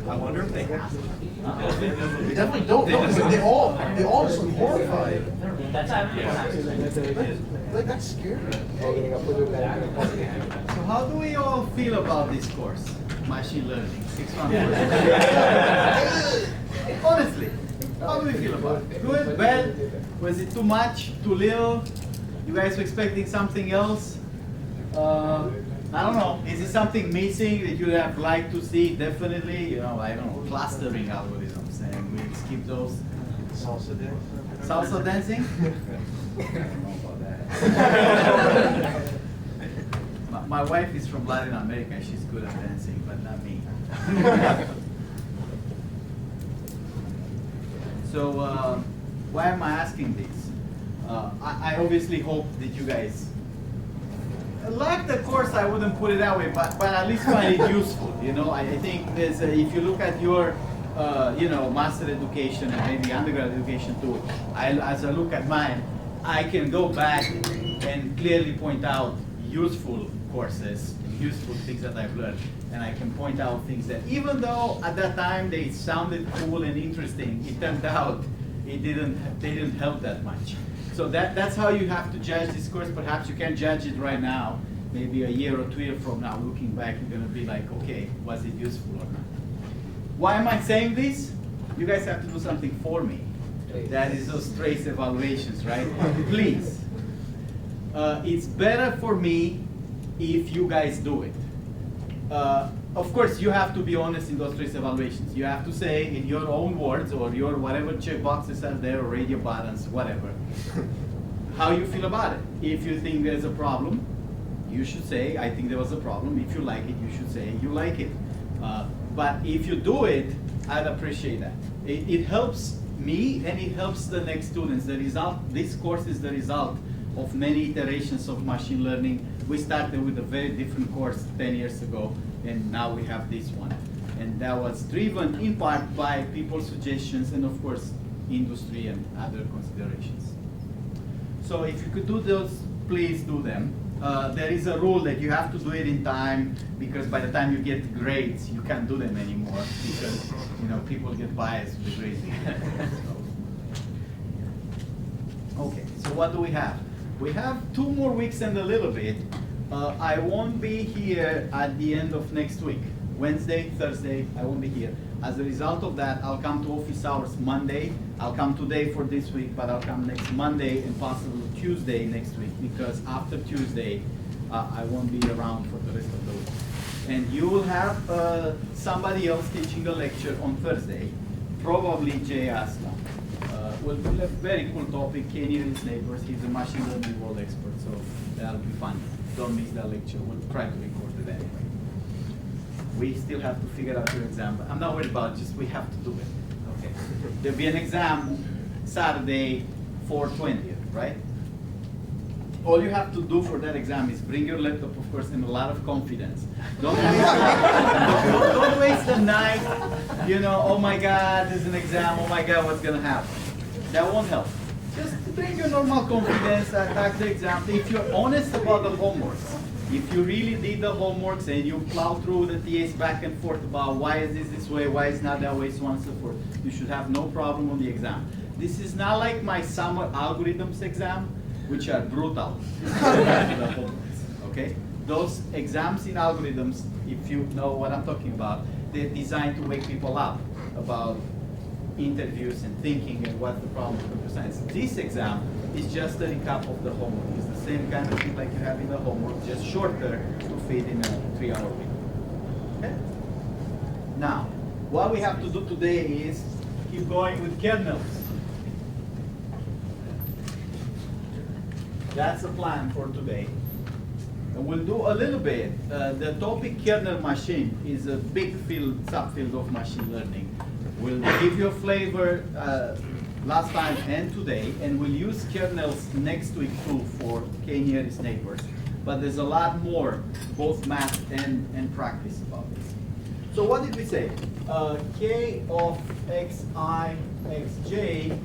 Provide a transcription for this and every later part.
I wonder if they have. They definitely don't. No, because they all just look horrified. Like that's scary. So how do we all feel about this course, machine learning, 6 months? Honestly, how do we feel about it? Good, bad? Was it too much, too little? You guys were expecting something else? I don't know. Is it something missing that you would have liked to see? Definitely, you know, I don't know, clustering algorithms, and we skip those. Salsa dance. Salsa dancing? I don't know about that. My wife is from Latin America. She's good at dancing, but not me. So why am I asking this? I obviously hope that you guys like the course. I wouldn't put it that way, but at least find it useful. You know, I think there's if you look at your you know, master education and maybe undergrad education too. As I look at mine, I can go back and clearly point out useful courses, useful things that I've learned, and I can point out things that even though at that time they sounded cool and interesting, it turned out they didn't help that much. So that's how you have to judge this course. Perhaps you can't judge it right now. Maybe a year or 2 years from now, looking back, you're going to be like, okay, was it useful or not? Why am I saying this? You guys have to do something for me. That is those trace evaluations, right? Please. It's better for me if you guys do it. Of course, you have to be honest in those trace evaluations. You have to say in your own words or your whatever checkboxes are there or radio buttons, whatever, how you feel about it. If you think there's a problem, you should say, I think there was a problem. If you like it, you should say you like it. But if you do it, I'd appreciate that. It helps me and it helps the next students. The result, this course is the result of many iterations of machine learning. We started with a very different course 10 years ago, and now we have this one. And that was driven in part by people's suggestions and of course industry and other considerations. So if you could do those, please do them. There is a rule that you have to do it in time, because by the time you get grades, you can't do them anymore because people get biased with the grades. Okay, so what do we have? We have 2 more weeks and a little bit. I won't be here at the end of next week. Wednesday, Thursday, I won't be here. As a result of that, I'll come to office hours Monday. I'll come today for this week, but I'll come next Monday and possibly Tuesday next week, because after Tuesday, I won't be around for the rest of the week. And you will have somebody else teaching a lecture on Thursday, probably Jay Aslam. We'll have a very cool topic, KERNELS and his neighbors. He's a machine learning world expert, so that'll be fun. Don't miss that lecture. We'll try to record it anyway. We still have to figure out your exam. I'm not worried about it, just we have to do it. Okay. There'll be an exam Saturday, 4/20th, right? All you have to do for that exam is bring your laptop, of course, and a lot of confidence. Don't waste the night, oh my God, there's an exam, oh my God, what's gonna happen? That won't help. Just bring your normal confidence, attack the exam. If you're honest about the homeworks, if you really did the homeworks and you plow through the TAs back and forth about why is this way, why is not that way, so on and so forth, you should have no problem on the exam. This is not like my summer algorithms exam, which are brutal. Okay? Those exams in algorithms, if you know what I'm talking about, they're designed to wake people up about interviews and thinking and what the problem with computer science. This exam is just a recap of the homework. It's the same kind of thing like you have in the homework, just shorter to fit in a 3-hour week. Okay? Now, what we have to do today is keep going with kernels. That's the plan for today. And we'll do a little bit. The topic kernel machine is a big subfield of machine learning. We'll give you a flavor last time and today, and we'll use kernels next week too for KERNELS neighbors. But there's a lot more, both math and practice about this. So what did we say? K of xi xj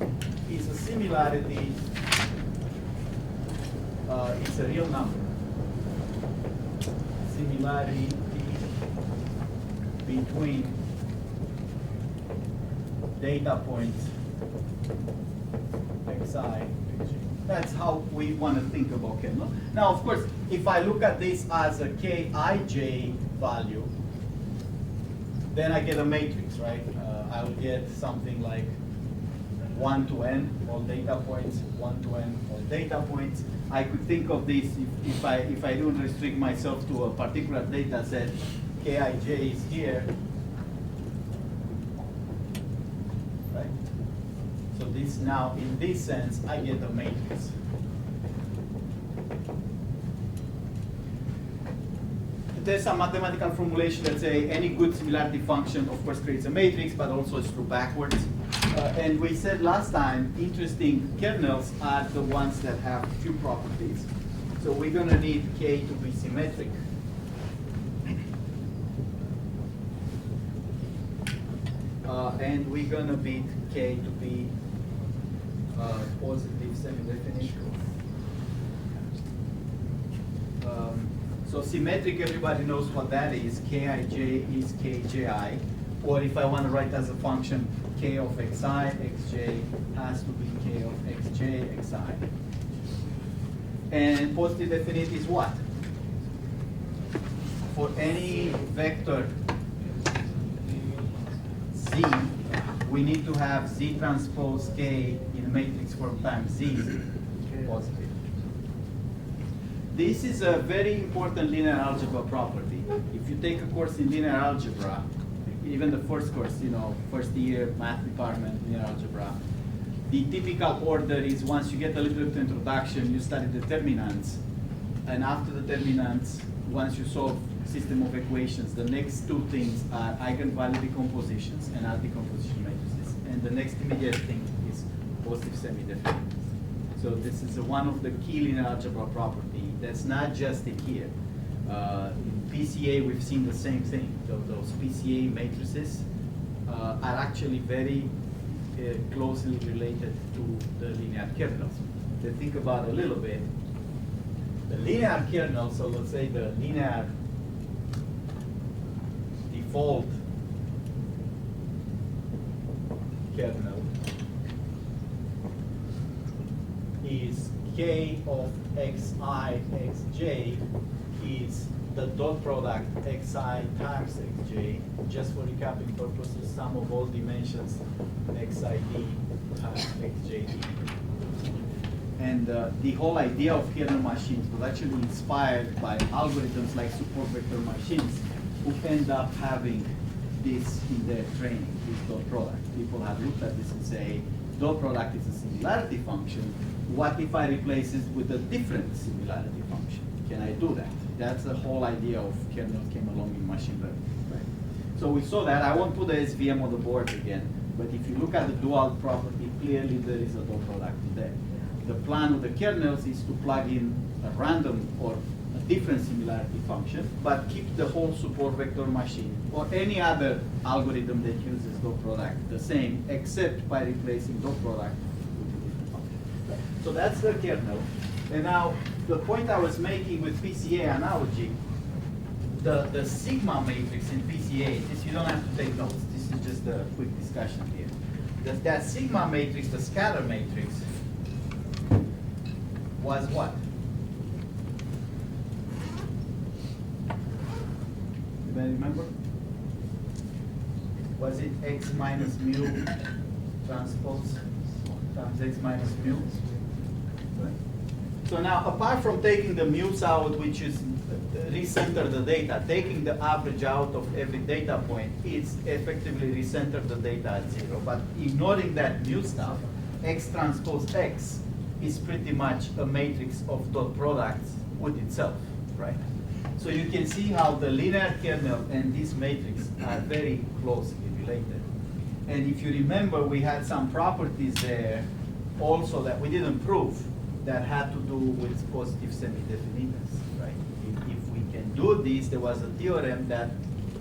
is a similarity. It's a real number. Similarity between data points xi. That's how we want to think about kernel. Now, of course, if I look at this as a kij value, then I get a matrix, right? I will get something like 1 to n, all data points, 1 to n, all data points. I could think of this if I don't restrict myself to a particular data set, kij is here, right? So this now, in this sense, I get a matrix. There's some mathematical formulation that say any good similarity function, of course, creates a matrix, but also it's true backwards. And we said last time, interesting kernels are the ones that have few properties. So we're going to need K to be symmetric. And we're going to beat K to be positive semi-definition. So symmetric, everybody knows what that is. Kij is kji. Or if I want to write as a function, k of xi, xj has to be k of xj, xi. And positive definite is what? For any vector z, we need to have z transpose k in matrix form times z positive. This is a very important linear algebra property. If you take a course in linear algebra, even the first course, first year math department, linear algebra, the typical order is once you get a little bit of introduction, you study determinants, and after determinants, once you solve system of equations, the next two things are eigenvalue decompositions and R decomposition matrices. And the next immediate thing is positive semi-definite. So this is one of the key linear algebra property that's not just here. In PCA, we've seen the same thing. Those PCA matrices are actually very closely related to the linear kernels. To think about a little bit, the linear kernel, so let's say the linear default kernel is k of xi, xj is the dot product xi times xj, just for recapping purposes, sum of all dimensions xid times xjd. And the whole idea of kernel machines was actually inspired by algorithms like support vector machines, who end up having this in their training, this dot product. People have looked at this and say, dot product is a similarity function. What if I replace it with a different similarity function? Can I do that? That's the whole idea of kernel came along in machine learning. Right? So we saw that. I won't put the SVM on the board again, but if you look at the dual property, clearly there is a dot product there. The plan of the kernels is to plug in a random or a different similarity function, but keep the whole support vector machine or any other algorithm that uses dot product the same, except by replacing dot product with a different function. So that's the kernel. And now, the point I was making with PCA analogy, the sigma matrix in PCA, you don't have to take notes, this is just a quick discussion here. That sigma matrix, the scalar matrix, was what? Anybody remember? Was it x minus mu transpose times x minus mu? Right. So now, apart from taking the mu's out, which is recenter the data, taking the average out of every data point, it's effectively recenter the data at 0. But ignoring that mu stuff, x transpose x is pretty much a matrix of dot products with itself, right? So you can see how the linear kernel and this matrix are very closely related. And if you remember, we had some properties there also that we didn't prove that had to do with positive semi-definiteness, right? If we can do this, there was a theorem that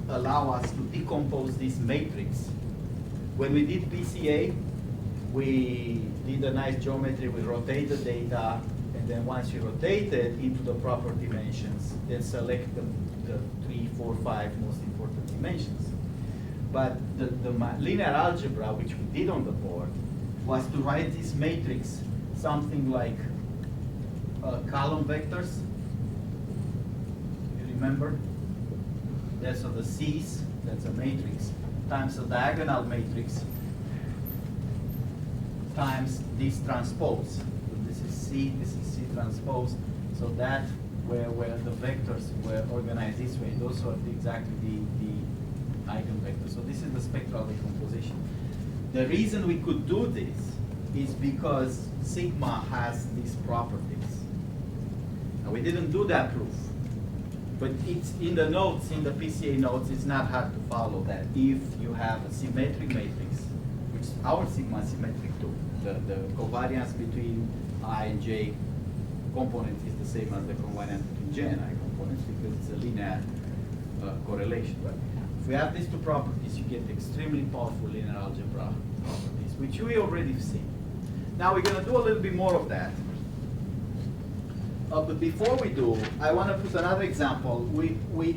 allow us to decompose this matrix. When we did PCA, we did a nice geometry, we rotate the data, and then once you rotate it into the proper dimensions, then select the 3, 4, 5 most important dimensions. But the linear algebra, which we did on the board, was to write this matrix, something like column vectors. You remember? That's the C's, that's a matrix, times a diagonal matrix, times this transpose. So this is C transpose. So that where the vectors were organized this way, those are exactly the eigenvectors. So this is the spectral decomposition. The reason we could do this is because sigma has these properties. Now we didn't do that proof, but it's in the notes, in the PCA notes, it's not hard to follow that. If you have a symmetric matrix, which our sigma is symmetric too, the covariance between I and J components is the same as the covariance between J and I components because it's a linear correlation. Right? If we have these two properties, you get extremely powerful linear algebra properties, which we already seen. Now we're going to do a little bit more of that. But before we do, I want to put another example.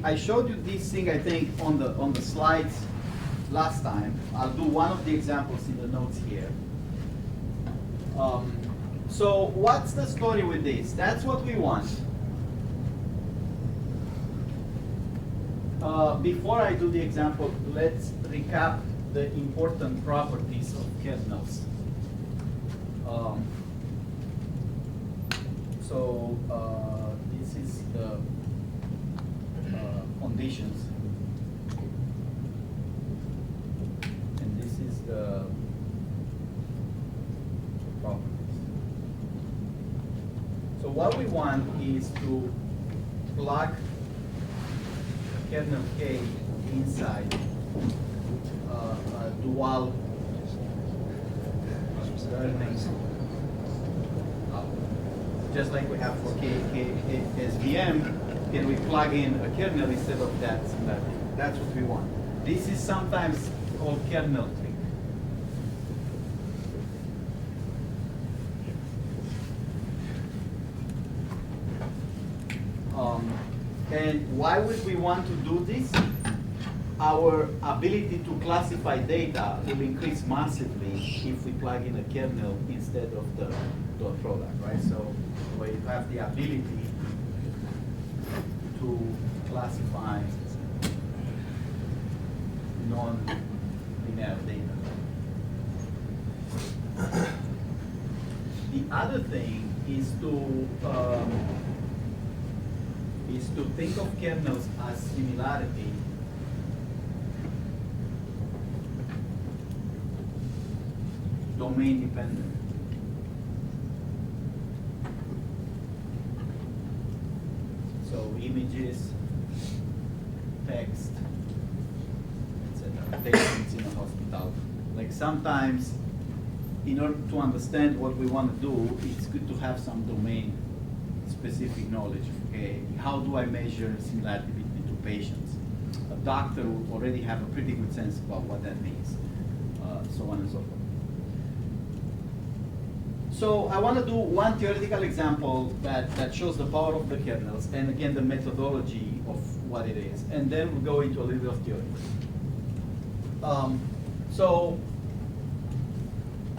I showed you this thing, I think, on the slides last time. I'll do one of the examples in the notes here. So what's the story with this? That's what we want. Before I do the example, let's recap the important properties of kernels. This is the conditions, and this is the properties. So what we want is to plug kernel K inside a dual learning, just like we have for SVM. Can we plug in a kernel instead of that similarity? That's what we want. This is sometimes called kernel trick. And why would we want to do this? Our ability to classify data will increase massively if we plug in a kernel instead of the dot product, right? So we have the ability to classify non-linear data. The other thing is to think of kernels as similarity domain dependent. So images, text, etc. Patients in a hospital. Like sometimes, in order to understand what we want to do, it's good to have some domain specific knowledge. Okay, how do I measure similarity between two patients? A doctor will already have a pretty good sense about what that means, so on and so forth. So I want to do one theoretical example that shows the power of the kernels, and again the methodology of what it is, and then we'll go into a little bit of theory. So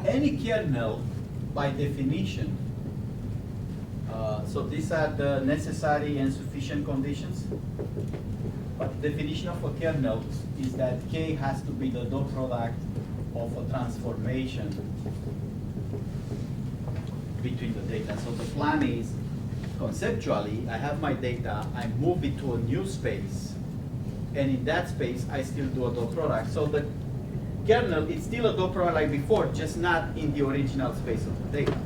any kernel, by definition, so these are the necessary and sufficient conditions. But the definition of a kernel is that K has to be the dot product of a transformation between the data. So the plan is, conceptually, I have my data, I move it to a new space, and in that space, I still do a dot product. So the kernel is still a dot product like before, just not in the original space of the data.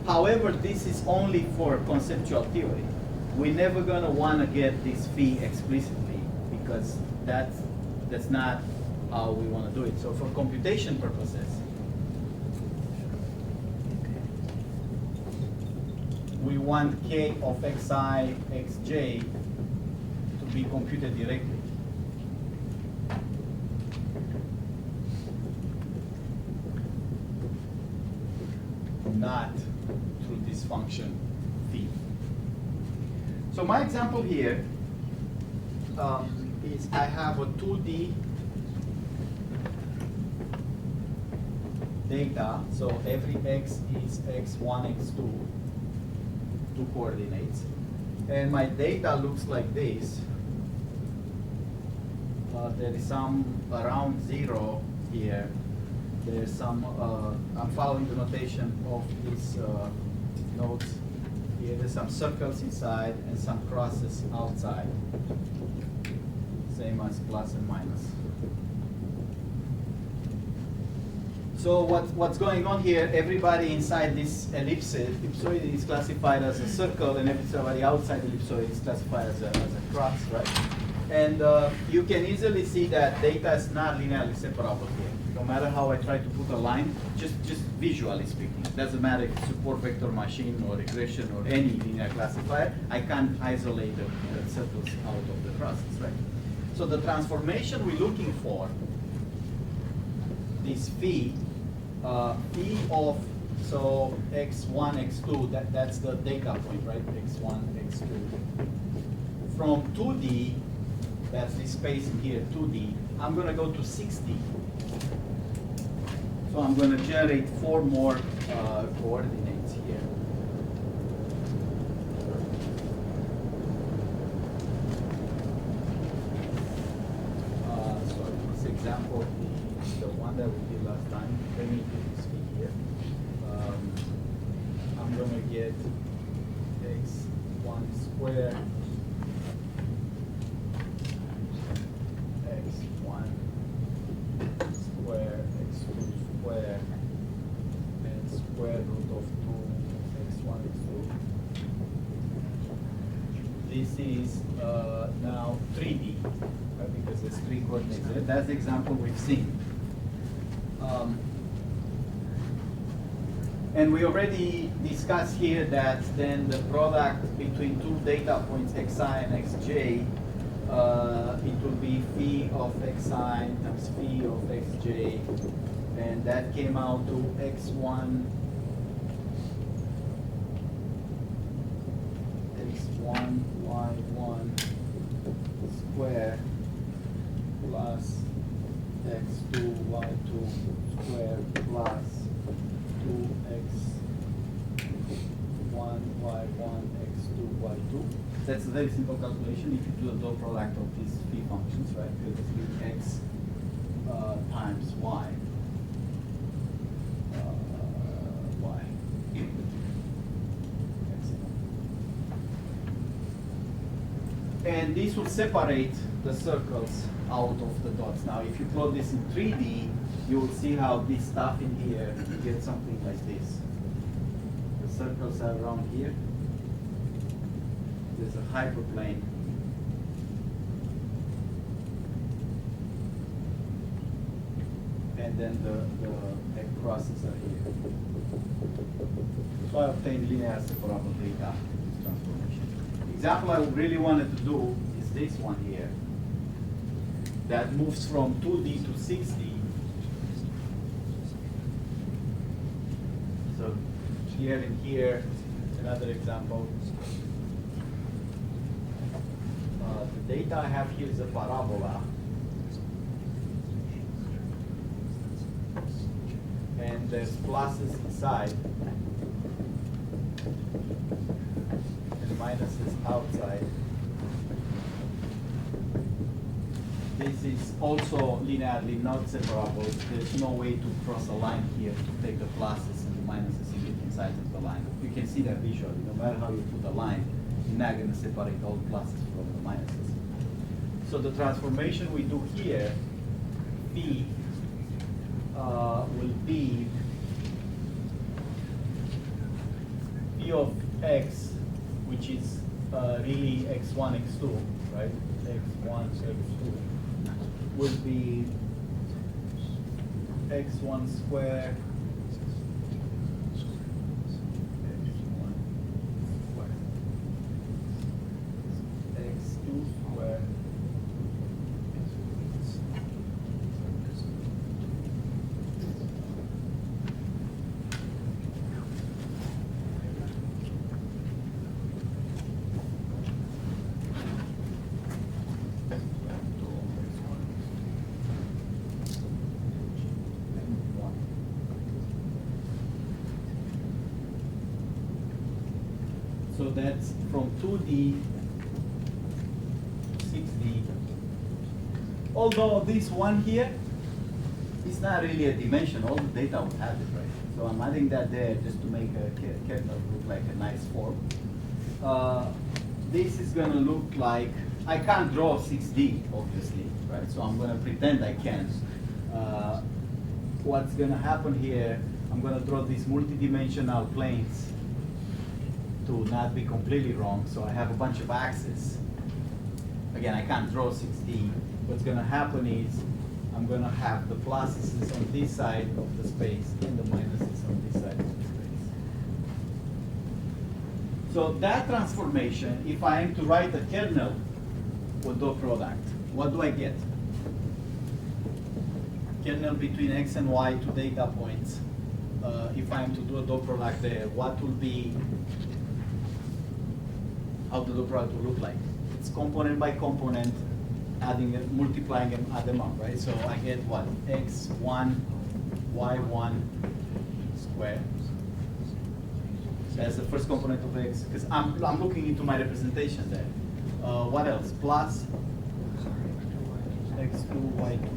However, this is only for conceptual theory. We're never gonna wanna get this phi explicitly because that's not how we wanna do it. So for computation purposes, we want K of xi, xj to be computed directly. Not through this function phi. So my example here is I have a 2D data, so every x is x1, x2, two coordinates. And my data looks like this. There is some around 0 here. There's some, I'm following the notation of these nodes. Here there's some circles inside and some crosses outside. Same as plus and minus. So what's going on here, everybody inside this ellipsoid is classified as a circle, and everybody outside the ellipsoid is classified as a cross, right? And you can easily see that data is not linearly separable here. No matter how I try to put a line, just visually speaking, it doesn't matter if it's support vector machine or regression or any linear classifier, I can't isolate the circles out of the crosses, right? So the transformation we're looking for, this phi of, so x1, x2, that's the data point, right? x1, x2. From 2D, that's this space in here, 2D, I'm going to go to 6D. So I'm going to generate 4 more coordinates here. So this example is the one that we did last time. Let me do this here. I'm going to get x1 squared x1 square, x2 square, and square root of 2 x1, x2. This is now 3D, right, because there's 3 coordinates there. That's the example we've seen. And we already discussed here that then the product between 2 data points, xi and xj, it will be phi of xi times phi of xj, and that came out to x1 y1 square plus x2 y2 square plus 2x1 y1 x2 y2. That's a very simple calculation if you do the dot product of these phi functions, right? Because it's really x times y. Y. And this will separate the circles out of the dots. Now, if you plot this in 3D, you will see how this stuff in here, you get something like this. The circles are around here. There's a hyperplane. And then the crosses are here. So I obtained linear separable data transformation. The example I really wanted to do is this one here. That moves from 2D to 6D. So here and here, another example. The data I have here is a parabola. And there's pluses inside and minuses outside. This is also linearly not separable. There's no way to cross a line here to take the pluses and the minuses in different sides of the line. You can see that visually. No matter how you put the line, you're not going to separate all pluses from the minuses. So the transformation we do here, phi, will be phi of x, which is really x1, x2, right? x1, x2 will be x1 square, x2 square, So that's from 2D to 6D. Although this one here is not really a dimension, all the data would have it, right? So I'm adding that there just to make a kernel look like a nice form. This is gonna look like, I can't draw 6D, obviously, right? So I'm gonna pretend I can. What's gonna happen here, I'm gonna draw these multi-dimensional planes to not be completely wrong. So I have a bunch of axes. Again, I can't draw 6D. What's gonna happen is, I'm gonna have the pluses on this side of the space and the minuses on this side of the space. So that transformation, if I am to write a kernel for dot product, what do I get? Kernel between x and y, 2 data points. If I am to do a dot product there, what will be, how the dot product will look like? It's component by component, adding it, multiplying them, add them up, right? So I get what? X1, Y1 squared. That's the first component of x, because I'm looking into my representation there. What else? Plus x2, y2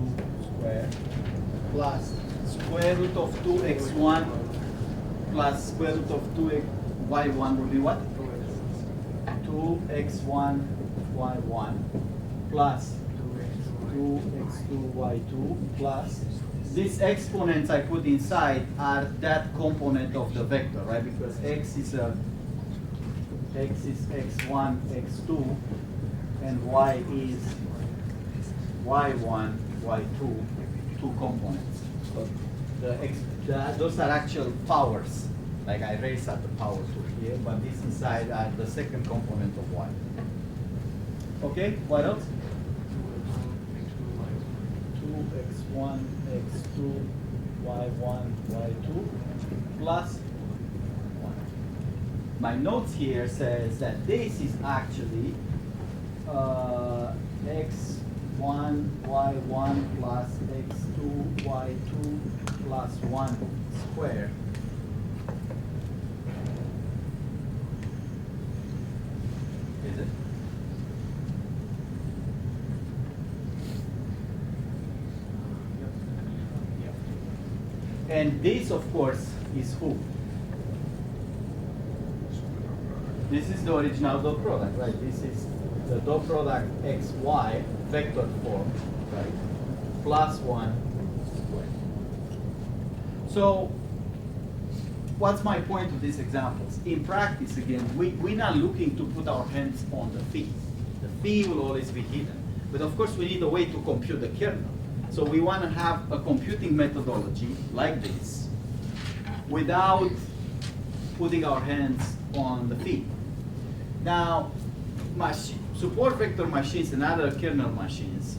squared, plus square root of 2x1 plus square root of 2y1 will be what? 2x1, y1 plus 2x2, y2 plus these exponents I put inside are that component of the vector, right? Because x is x1, x2, and y is y1, y2, 2 components. So those are actual powers. Like I raise at the power 2 here, but this inside are the second component of y. Okay, what else? 2x1, x2, y1, y2, plus 1. My notes here says that this is actually x1, y1 plus x2, y2 plus 1 squared. Is it? And this, of course, is who? This is the original dot product, right? This is the dot product xy vector form, right? Plus 1 squared. So, what's my point of these examples? In practice, again, we're not looking to put our hands on the phi. The phi will always be hidden. But of course, we need a way to compute the kernel. So we want to have a computing methodology like this without putting our hands on the phi. Now, support vector machines and other kernel machines,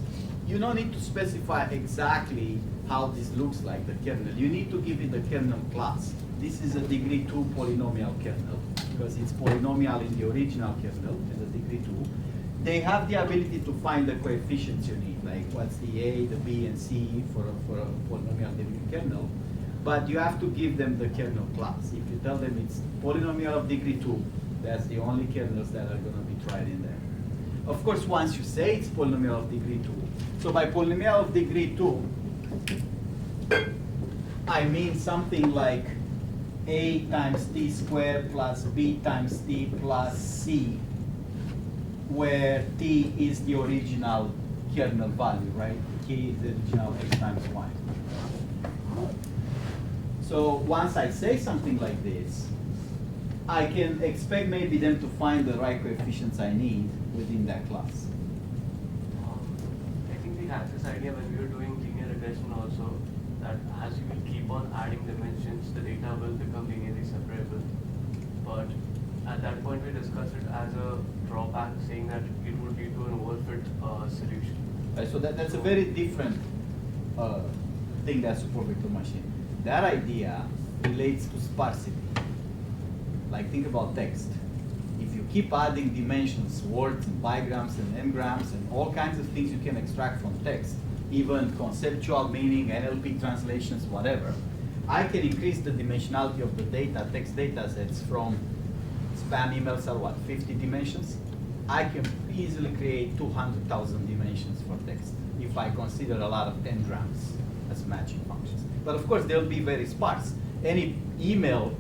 you don't need to specify exactly how this looks like, the kernel. You need to give it the kernel class. This is a degree 2 polynomial kernel because it's polynomial in the original kernel, it's a degree 2. They have the ability to find the coefficients you need, like what's the A, the B, and C for a polynomial degree kernel. But you have to give them the kernel class. If you tell them it's polynomial of degree 2, that's the only kernels that are going to be tried in there. Of course, once you say it's polynomial of degree 2, so by polynomial of degree 2, I mean something like A times t squared plus B times t plus C, where t is the original kernel value, right? K is the original x times y. So once I say something like this, I can expect maybe them to find the right coefficients I need within that class. I think we had this idea when we were doing linear regression also, that as you will keep on adding dimensions, the data will become linearly separable. But at that point, we discussed it as a drawback, saying that it would lead to an overfit solution. Right, so that's a very different thing that support vector machine. That idea relates to sparsity. Like think about text. If you keep adding dimensions, words and bigrams and n-grams and all kinds of things you can extract from text, even conceptual meaning, NLP translations, whatever, I can increase the dimensionality of the data, text data sets from spam emails are what, 50 dimensions? I can easily create 200,000 dimensions for text if I consider a lot of n-grams as matching functions. But of course, they'll be very sparse. Any email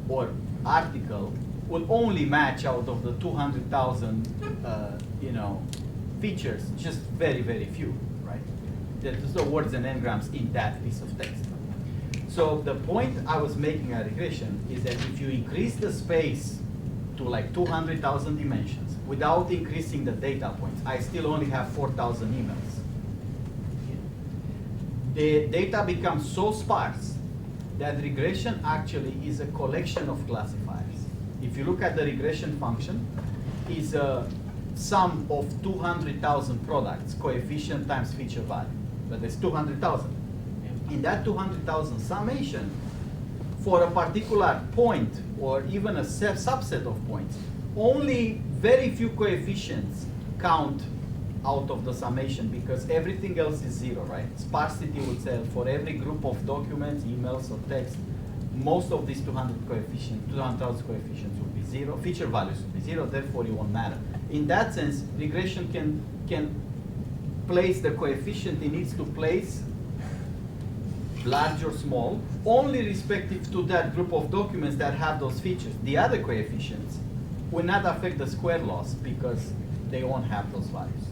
or article will only match out of the 200,000 features, just very, very few, right? There's no words and n-grams in that piece of text. So the point I was making at regression is that if you increase the space to like 200,000 dimensions without increasing the data points, I still only have 4,000 emails. The data becomes so sparse that regression actually is a collection of classifiers. If you look at the regression function, is a sum of 200,000 products, coefficient times feature value. But there's 200,000. In that 200,000 summation, for a particular point or even a subset of points, only very few coefficients count out of the summation because everything else is zero, right? Sparsity would say for every group of documents, emails, or text, most of these 200,000 coefficients would be zero. Feature values would be zero, therefore it won't matter. In that sense, regression can place the coefficient it needs to place, large or small, only respective to that group of documents that have those features. The other coefficients will not affect the square loss because they won't have those values.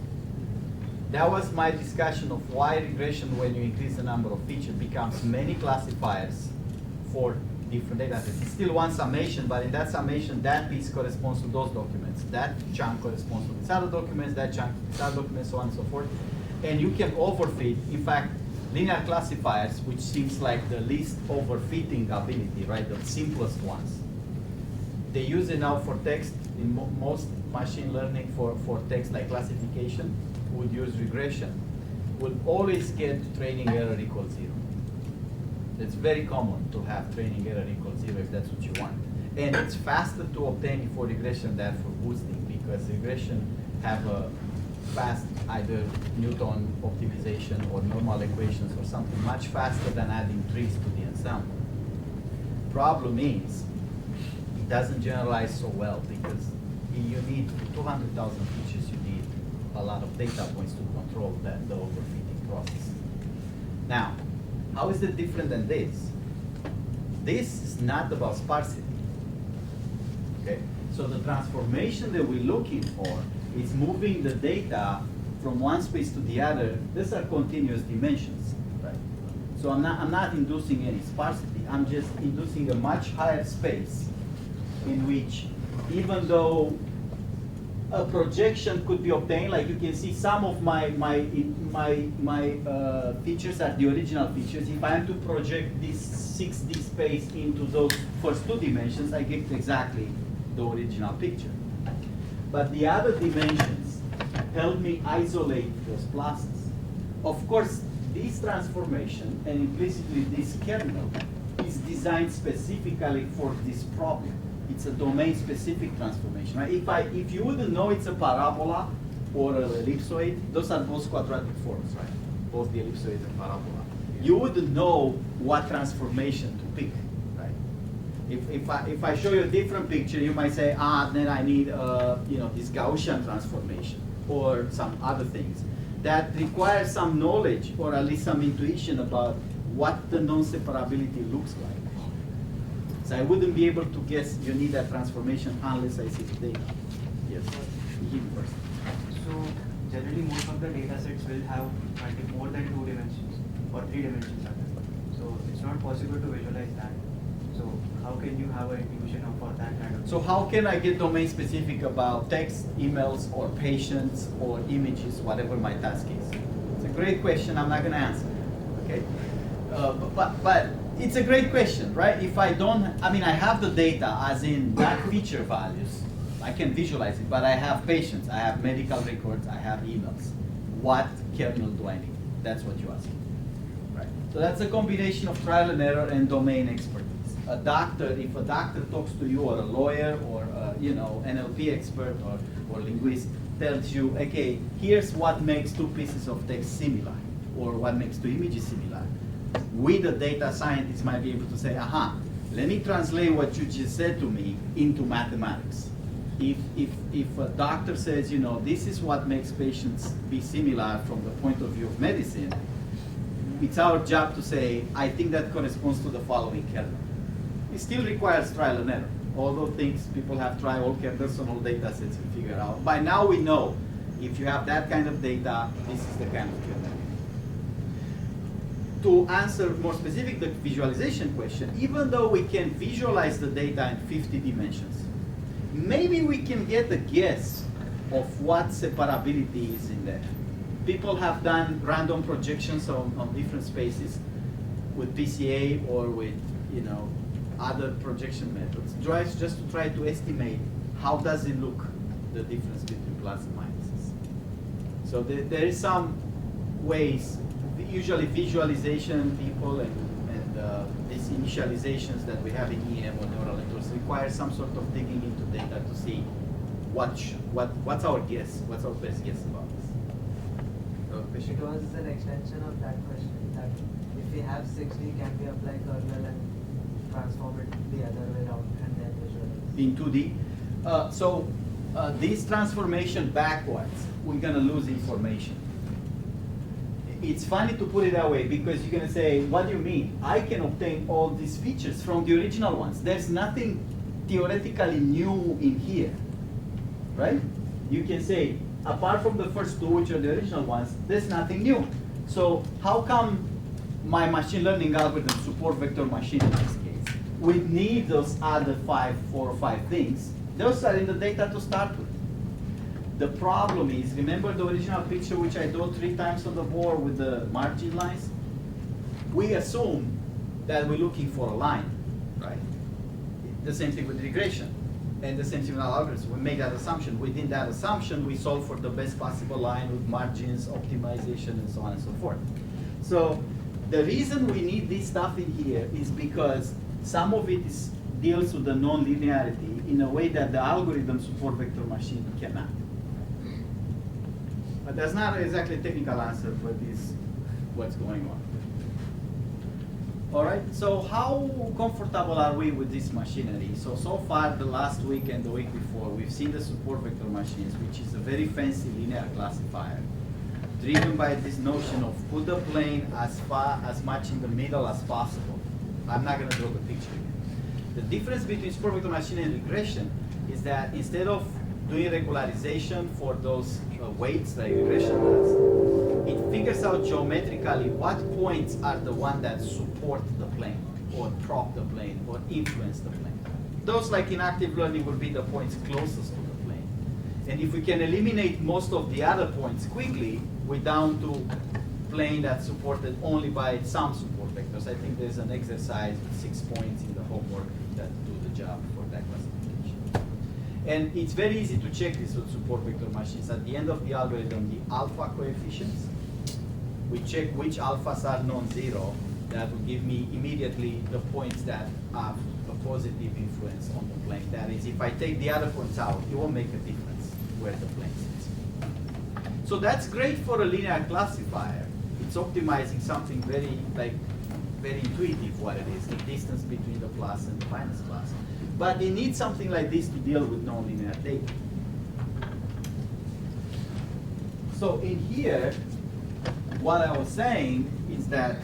That was my discussion of why regression, when you increase the number of features, becomes many classifiers for different data sets. It's still one summation, but in that summation, that piece corresponds to those documents. That chunk corresponds to these other documents, that chunk to these other documents, so on and so forth. And you can overfit. In fact, linear classifiers, which seems like the least overfitting ability, right, the simplest ones, they use it now for text. In most machine learning for text like classification would use regression, will always get training error equals 0. It's very common to have training error equals 0 if that's what you want. And it's faster to obtain for regression than for boosting because regression have a fast either Newton optimization or normal equations or something much faster than adding trees to the ensemble. Problem is, it doesn't generalize so well because you need 200,000 features, you need a lot of data points to control the overfitting process. Now, how is it different than this? This is not about sparsity. Okay? So the transformation that we're looking for is moving the data from one space to the other. These are continuous dimensions, right? So I'm not inducing any sparsity. I'm just inducing a much higher space in which, even though a projection could be obtained, like you can see some of my features are the original features. If I am to project this 6D space into those first two dimensions, I get exactly the original picture. But the other dimensions help me isolate those classes. Of course, this transformation, and implicitly this kernel, is designed specifically for this problem. It's a domain-specific transformation. Right? If you wouldn't know it's a parabola or an ellipsoid, those are both quadratic forms, right? Both the ellipsoid and parabola. You wouldn't know what transformation to pick, right? If I show you a different picture, you might say, then I need this Gaussian transformation or some other things that require some knowledge or at least some intuition about what the non-separability looks like. So I wouldn't be able to guess you need that transformation unless I see the data. Yes. You first. So generally most of the data sets will have more than 2 dimensions or 3 dimensions. So it's not possible to visualize that. So how can you have an intuition for that kind of? So how can I get domain specific about text, emails, or patients, or images, whatever my task is? It's a great question. I'm not going to answer. Okay. But it's a great question, right? If I don't, I have the data as in that feature values. I can visualize it, but I have patients, I have medical records, I have emails. What kernel do I need? That's what you ask. Right. So that's a combination of trial and error and domain expertise. A doctor, if a doctor talks to you, or a lawyer, or NLP expert or linguist tells you, okay, here's what makes 2 pieces of text similar, or what makes 2 images similar. We, the data scientists, might be able to say, Let me translate what you just said to me into mathematics. If a doctor says, you know, this is what makes patients be similar from the point of view of medicine, it's our job to say, I think that corresponds to the following kernel. It still requires trial and error. Although things people have tried all kernels on all data sets and figure out. By now we know if you have that kind of data, this is the kind of kernel. To answer more specific the visualization question, even though we can visualize the data in 50 dimensions, maybe we can get a guess of what separability is in there. People have done random projections on different spaces with PCA or with, you know, other projection methods, just to try to estimate how does it look, the difference between plus and minuses. So there is some ways, usually visualization people and these initializations that we have in EM or neural networks require some sort of digging into data to see what's our guess, what's our best guess about this. It was an extension of that question, that if we have 6D, can we apply kernel and transform it the other way around and then visualize? In 2D. So this transformation backwards, we're going to lose information. It's funny to put it that way because you're going to say, what do you mean? I can obtain all these features from the original ones. There's nothing theoretically new in here, right? You can say, apart from the first two, which are the original ones, there's nothing new. So how come my machine learning algorithm support vector machine in this case? We need those other 4 or 5 things. Those are in the data to start with. The problem is, remember the original picture which I drew 3 times on the board with the margin lines? We assume that we're looking for a line, right? The same thing with regression. And the same thing with our algorithms. We make that assumption. Within that assumption, we solve for the best possible line with margins, optimization, and so on and so forth. So the reason we need this stuff in here is because some of it deals with the non-linearity in a way that the algorithm support vector machine cannot. But that's not exactly a technical answer, but it's what's going on. All right, so how comfortable are we with this machinery? So far, the last week and the week before, we've seen the support vector machines, which is a very fancy linear classifier, driven by this notion of put the plane as much in the middle as possible. I'm not going to draw the picture again. The difference between support vector machine and regression is that instead of doing regularization for those weights like regression does, it figures out geometrically what points are the ones that support the plane, or prop the plane, or influence the plane. Those, like in active learning, will be the points closest to the plane. And if we can eliminate most of the other points quickly, we're down to plane that's supported only by some support vectors. I think there's an exercise with 6 points in the homework that do the job for that classification. And it's very easy to check this with support vector machines. At the end of the algorithm, the alpha coefficients, we check which alphas are non-zero. That will give me immediately the points that have a positive influence on the plane. That is, if I take the other points out, it won't make a difference where the plane sits. So that's great for a linear classifier. It's optimizing something very intuitive what it is, the distance between the plus and the minus plus. But it needs something like this to deal with nonlinear data. So in here, what I was saying is that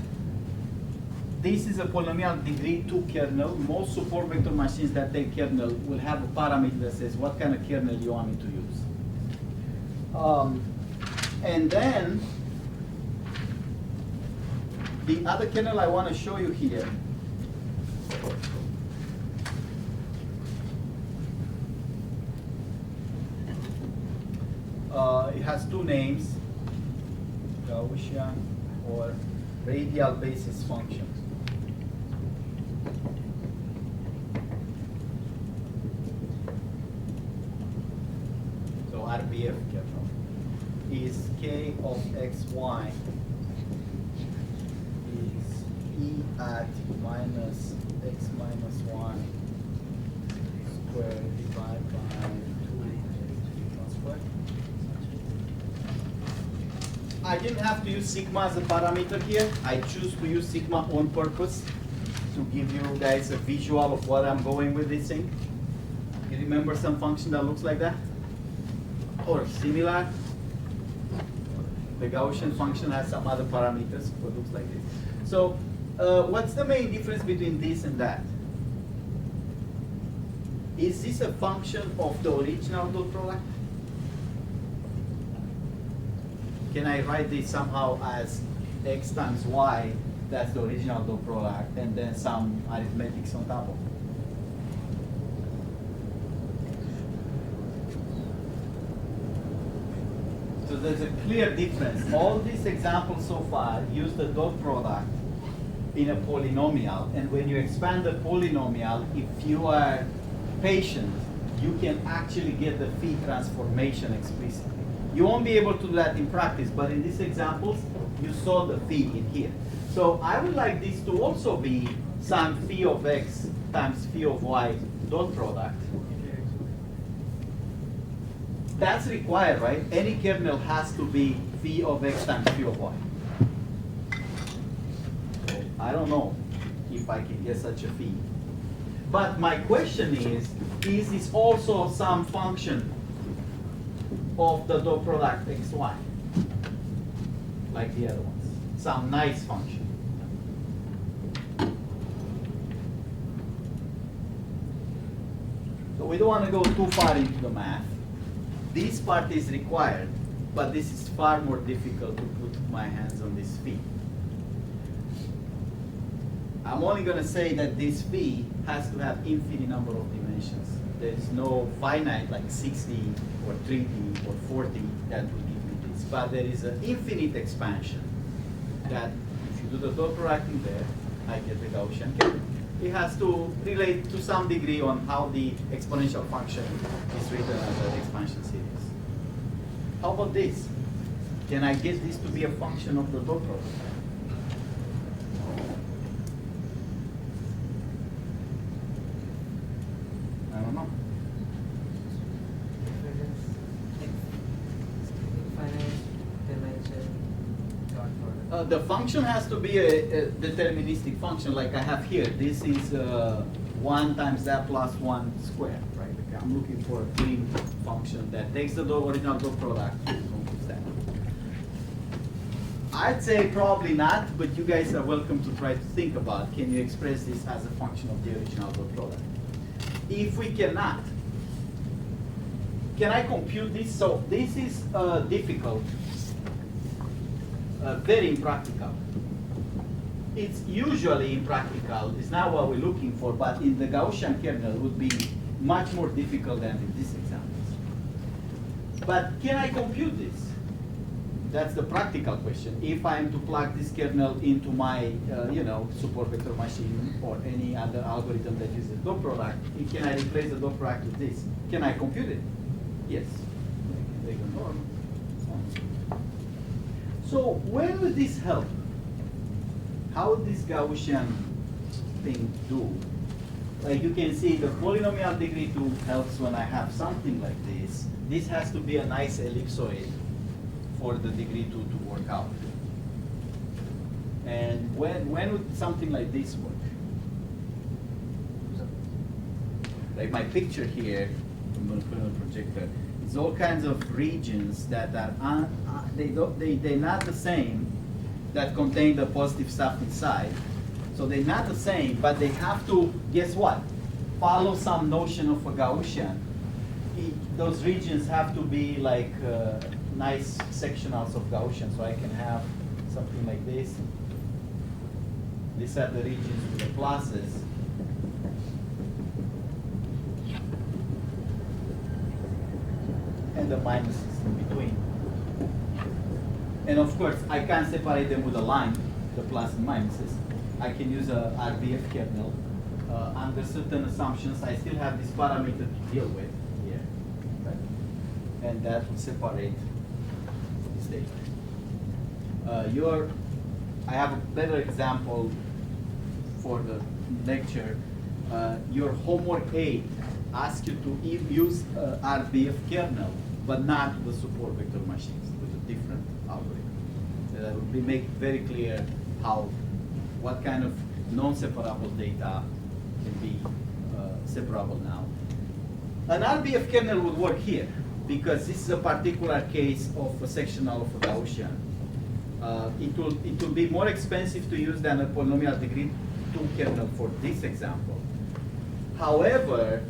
this is a polynomial degree 2 kernel. Most support vector machines that take kernel will have a parameter that says what kind of kernel you want me to use. And then the other kernel I want to show you here it has 2 names, Gaussian or radial basis functions. So RBF kernel is k of xy is e at minus x minus 1 squared divided by 2 squared. I didn't have to use sigma as a parameter here. I choose to use sigma on purpose to give you guys a visual of what I'm going with this thing. You remember some function that looks like that? Or similar? The Gaussian function has some other parameters, but looks like this. So, what's the main difference between this and that? Is this a function of the original dot product? Can I write this somehow as x times y, that's the original dot product, and then some arithmetics on top of it? So there's a clear difference. All these examples so far use the dot product in a polynomial, and when you expand the polynomial, if you are patient, you can actually get the phi transformation explicitly. You won't be able to do that in practice, but in these examples, you saw the phi in here. So I would like this to also be some phi of x times phi of y dot product. That's required, right? Any kernel has to be phi of x times phi of y. So I don't know if I can get such a phi. But my question is this also some function of the dot product xy? Like the other ones. Some nice function. So we don't want to go too far into the math. This part is required, but this is far more difficult to put my hands on this phi. I'm only going to say that this phi has to have infinite number of dimensions. There is no finite like 60 or 3D or 40 that will give me this. But there is an infinite expansion that if you do the dot product in there, I get the Gaussian kernel. It has to relate to some degree on how the exponential function is written as an expansion series. How about this? Can I get this to be a function of the dot product? I don't know. If it is infinite dimension dot product. The function has to be a deterministic function like I have here. This is 1 times that plus 1 squared, right? Okay, I'm looking for a clean function that takes the original dot product and computes that. I'd say probably not, but you guys are welcome to try to think about, can you express this as a function of the original dot product? If we cannot, can I compute this? So this is difficult, very impractical. It's usually impractical. It's not what we're looking for, but in the Gaussian kernel would be much more difficult than in these examples. But can I compute this? That's the practical question. If I'm to plug this kernel into my, support vector machine or any other algorithm that uses dot product, can I replace the dot product with this? Can I compute it? Yes. I can take a norm. So where would this help? How would this Gaussian thing do? Like you can see, the polynomial degree 2 helps when I have something like this. This has to be a nice ellipsoid for the degree 2 to work out. And when would something like this work? Like my picture here, I'm going to put on a projector. It's all kinds of regions that are they're not the same that contain the positive stuff inside. So they're not the same, but they have to, guess what? Follow some notion of a Gaussian. Those regions have to be like nice sectionals of Gaussian, so I can have something like this. These are the regions with the pluses. And the minuses in between. And of course, I can't separate them with a line, the plus and minuses. I can use a RBF kernel. Under certain assumptions, I still have this parameter to deal with here. Right? And that will separate this data. I have a better example for the lecture. Your homework aid asks you to use RBF kernel, but not the support vector machines with a different algorithm. That will make very clear what kind of non-separable data can be separable now. An RBF kernel would work here, because this is a particular case of a sectional of a Gaussian. It will be more expensive to use than a polynomial degree 2 kernel for this example. However,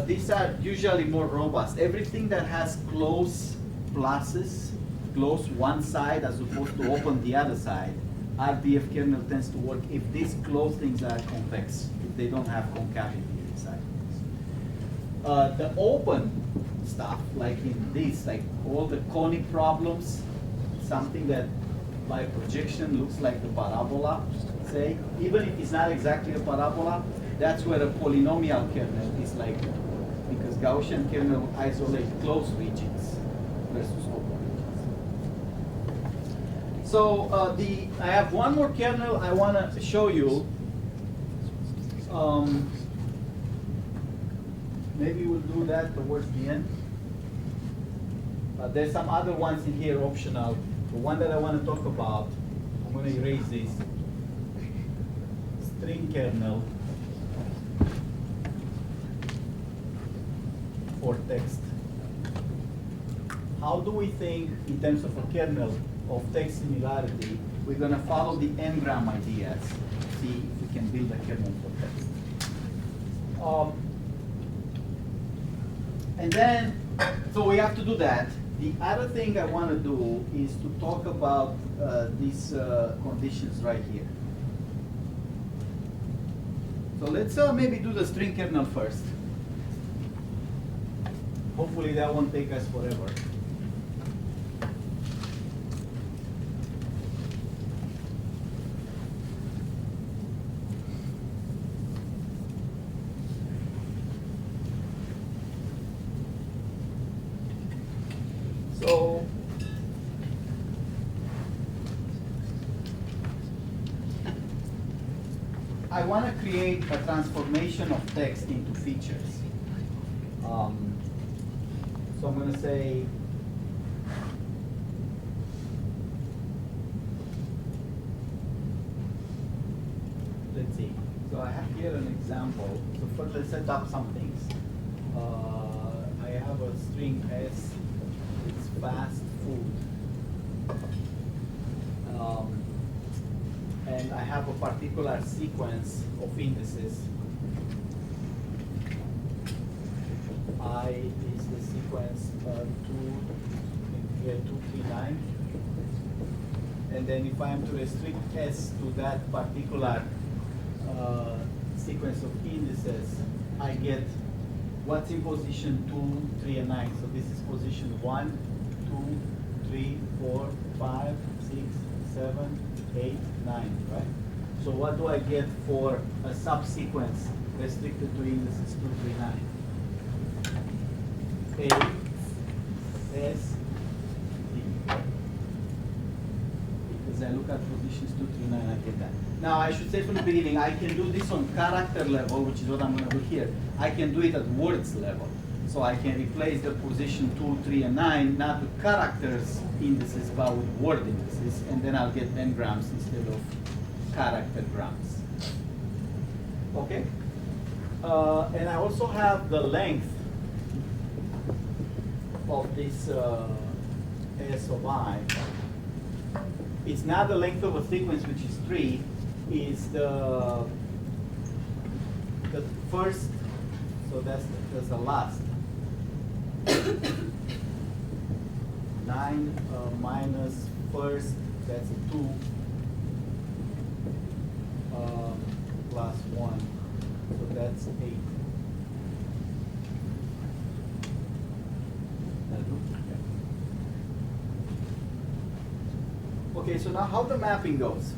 these are usually more robust. Everything that has close pluses, close one side as opposed to open the other side, RBF kernel tends to work if these closed things are convex, if they don't have concavity inside. The open stuff, like in this, like all the conic problems, something that by projection looks like the parabola, say, even if it's not exactly a parabola, that's where a polynomial kernel is like, because Gaussian kernel will isolate closed regions versus open regions. So I have one more kernel I want to show you. Maybe we'll do that towards the end. There's some other ones in here optional. The one that I want to talk about, I'm going to erase this. String kernel for text. How do we think in terms of a kernel of text similarity? We're going to follow the n-gram ideas, see if we can build a kernel for text. And then, so we have to do that. The other thing I want to do is to talk about these conditions right here. So let's maybe do the string kernel first. Hopefully that won't take us forever. So I want to create a transformation of text into features. So I'm going to say let's see. So I have here an example. So first let's set up some things. I have a string S. It's fast food. And I have a particular sequence of indices. I is the sequence 239. And then if I am to restrict S to that particular sequence of indices, I get what's in position 2, 3, and 9. So this is position 1, 2, 3, 4, 5, 6, 7, 8, 9, right? So what do I get for a subsequence restricted to indices 2, 3, 9? A, S, D. Because I look at positions 2, 3, 9, I get that. Now I should say from the beginning, I can do this on character level, which is what I'm going to do here. I can do it at words level. So I can replace the position 2, 3, and 9, not with characters indices, but with word indices, and then I'll get n-grams instead of character grams. Okay? And I also have the length of this S of I. It's not the length of a sequence, which is 3. Is the first, so that's the last. 9 minus first, that's a 2, plus 1, so that's 8. Okay, so now how the mapping goes.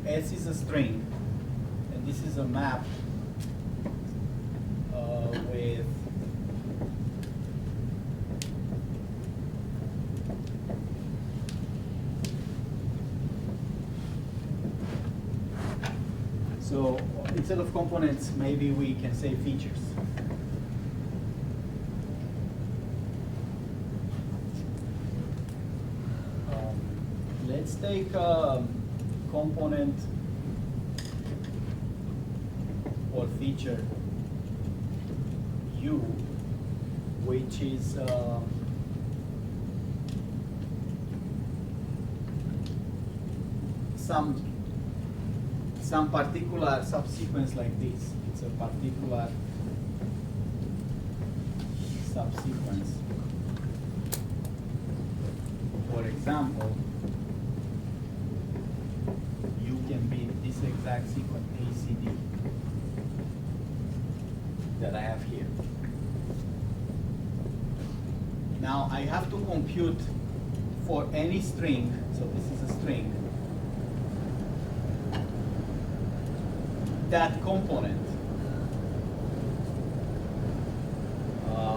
S is a string, and this is a map with so instead of components, maybe we can say features. let's take component or feature U, which is some particular subsequence like this. It's a particular subsequence. For example, you can be this exact sequence ACD that I have here. Now I have to compute for any string, so this is a string, that component.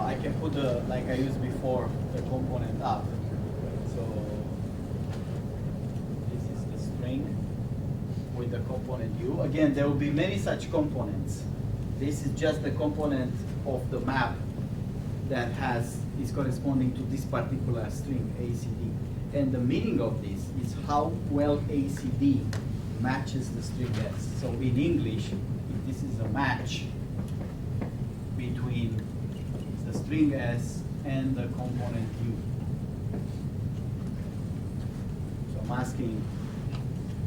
I can put the, like I used before, the component up. So this is the string with the component U. Again, there will be many such components. This is just the component of the map that is corresponding to this particular string ACD. And the meaning of this is how well ACD matches the string S. So in English, if this is a match between the string S and the component U. So I'm asking,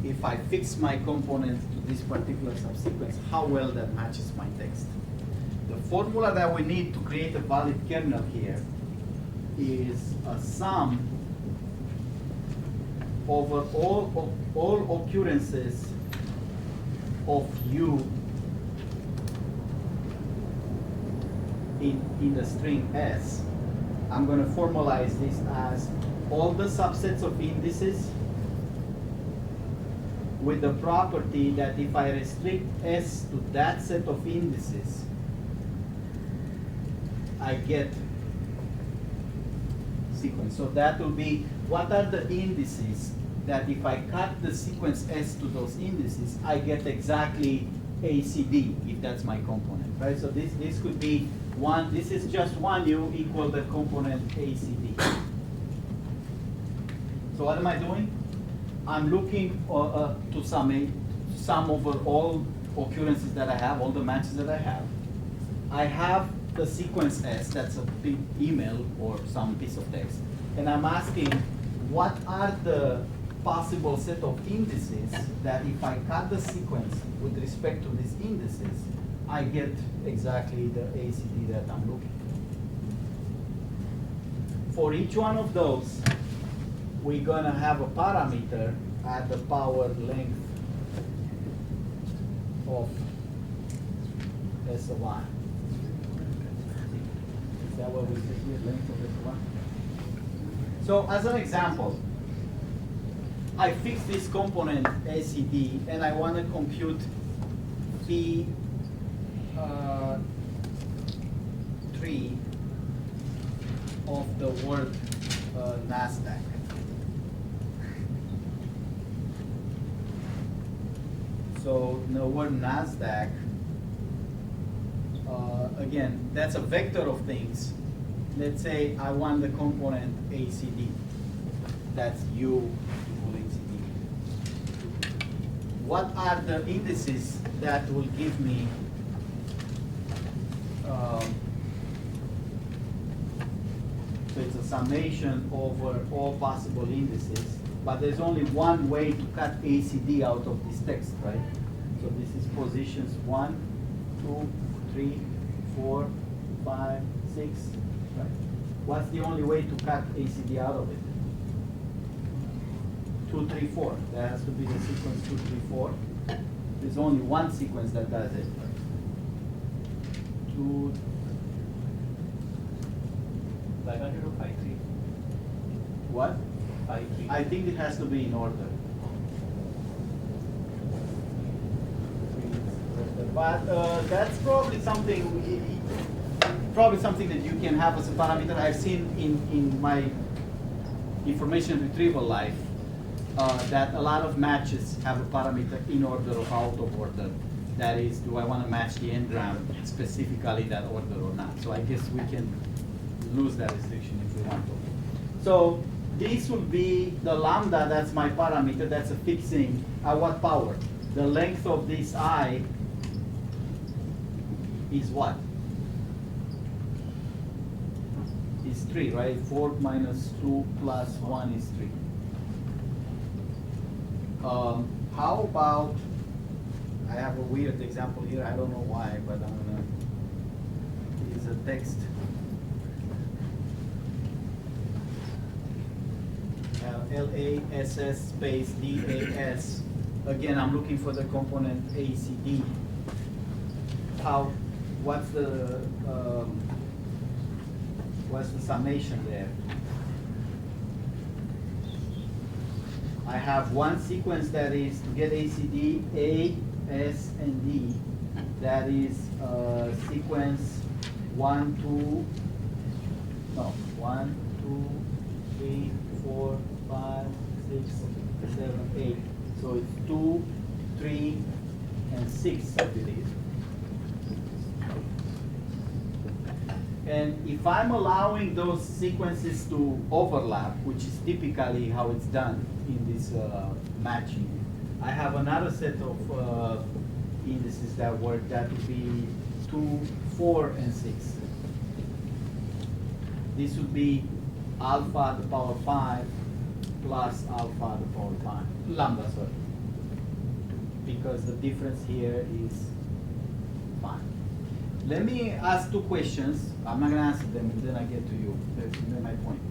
if I fix my component to this particular subsequence, how well that matches my text. The formula that we need to create a valid kernel here is a sum over all occurrences of U in the string S. I'm going to formalize this as all the subsets of indices with the property that if I restrict S to that set of indices, I get sequence. So that will be, what are the indices that if I cut the sequence S to those indices, I get exactly ACD, if that's my component, right? So this could be one, this is just one U equal the component ACD. So what am I doing? I'm looking to sum over all occurrences that I have, all the matches that I have. I have the sequence S, that's a big email or some piece of text, and I'm asking what are the possible set of indices that if I cut the sequence with respect to these indices, I get exactly the ACD that I'm looking for. For each one of those, we're gonna have a parameter at the power length of S1. Is that what we say here, length of S1? So as an example, I fix this component ACD and I want to compute P3 of the word NASDAQ. So the word NASDAQ, again, that's a vector of things. Let's say I want the component ACD. That's U equal ACD. What are the indices that will give me so it's a summation over all possible indices, but there's only one way to cut ACD out of this text, right? So this is positions 1, 2, 3, 4, 5, 6, right? What's the only way to cut ACD out of it? 2, 3, 4. That has to be the sequence 2, 3, 4. There's only one sequence that does it. 2, 500 or 5, 3? what? 5, 3. I think it has to be in order. But that's probably something that you can have as a parameter. I've seen in my information retrieval life that a lot of matches have a parameter in order or out of order. That is, do I want to match the n-gram specifically that order or not? So I guess we can lose that restriction if we want to. So this will be the lambda, that's my parameter, that's a fixing at what power? The length of this I is what? Is 3, right? 4 minus 2 plus 1 is 3. How about, I have a weird example here, I don't know why, but I'm gonna use a text. LASS space DAS. Again, I'm looking for the component ACD. What's the summation there? I have one sequence that is to get ACD, A, S, and D. That is sequence 1, 2, 3, 4, 5, 6, 7, 8. So it's 2, 3, and 6, I believe. And if I'm allowing those sequences to overlap, which is typically how it's done in this matching, I have another set of indices that work. That would be 2, 4, and 6. This would be alpha to the power 5 plus alpha to the power 5, lambda, sorry. Because the difference here is 5. Let me ask 2 questions. I'm not going to answer them, and then I get to you. That's my point.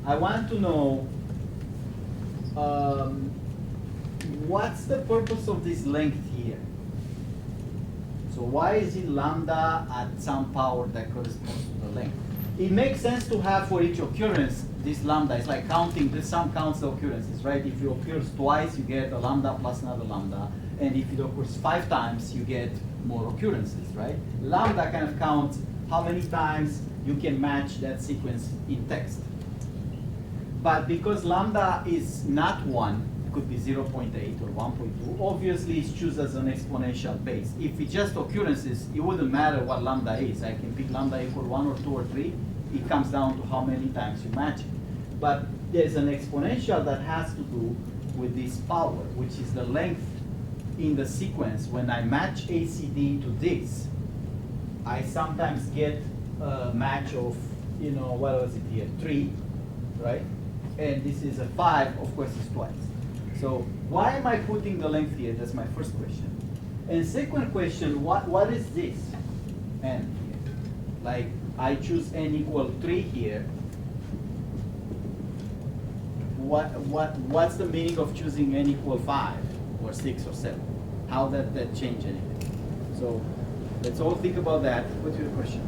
I want to know what's the purpose of this length here? So why is it lambda at some power that corresponds to the length? It makes sense to have for each occurrence this lambda. It's like counting, the sum counts the occurrences, right? If it occurs twice, you get a lambda plus another lambda. And if it occurs 5 times, you get more occurrences, right? Lambda kind of counts how many times you can match that sequence in text. But because lambda is not 1, it could be 0.8 or 1.2, obviously it's chosen as an exponential base. If it's just occurrences, it wouldn't matter what lambda is. I can pick lambda equal 1 or 2 or 3. It comes down to how many times you match it. But there's an exponential that has to do with this power, which is the length in the sequence. When I match ACD to this, I sometimes get a match of, what was it here, 3, right? And this is a 5, of course it's twice. So why am I putting the length here? That's my first question. And second question, what is this n here? Like I choose n equal 3 here. What's the meaning of choosing n equal 5 or 6 or 7? How that change anything? So let's all think about that. What's your question?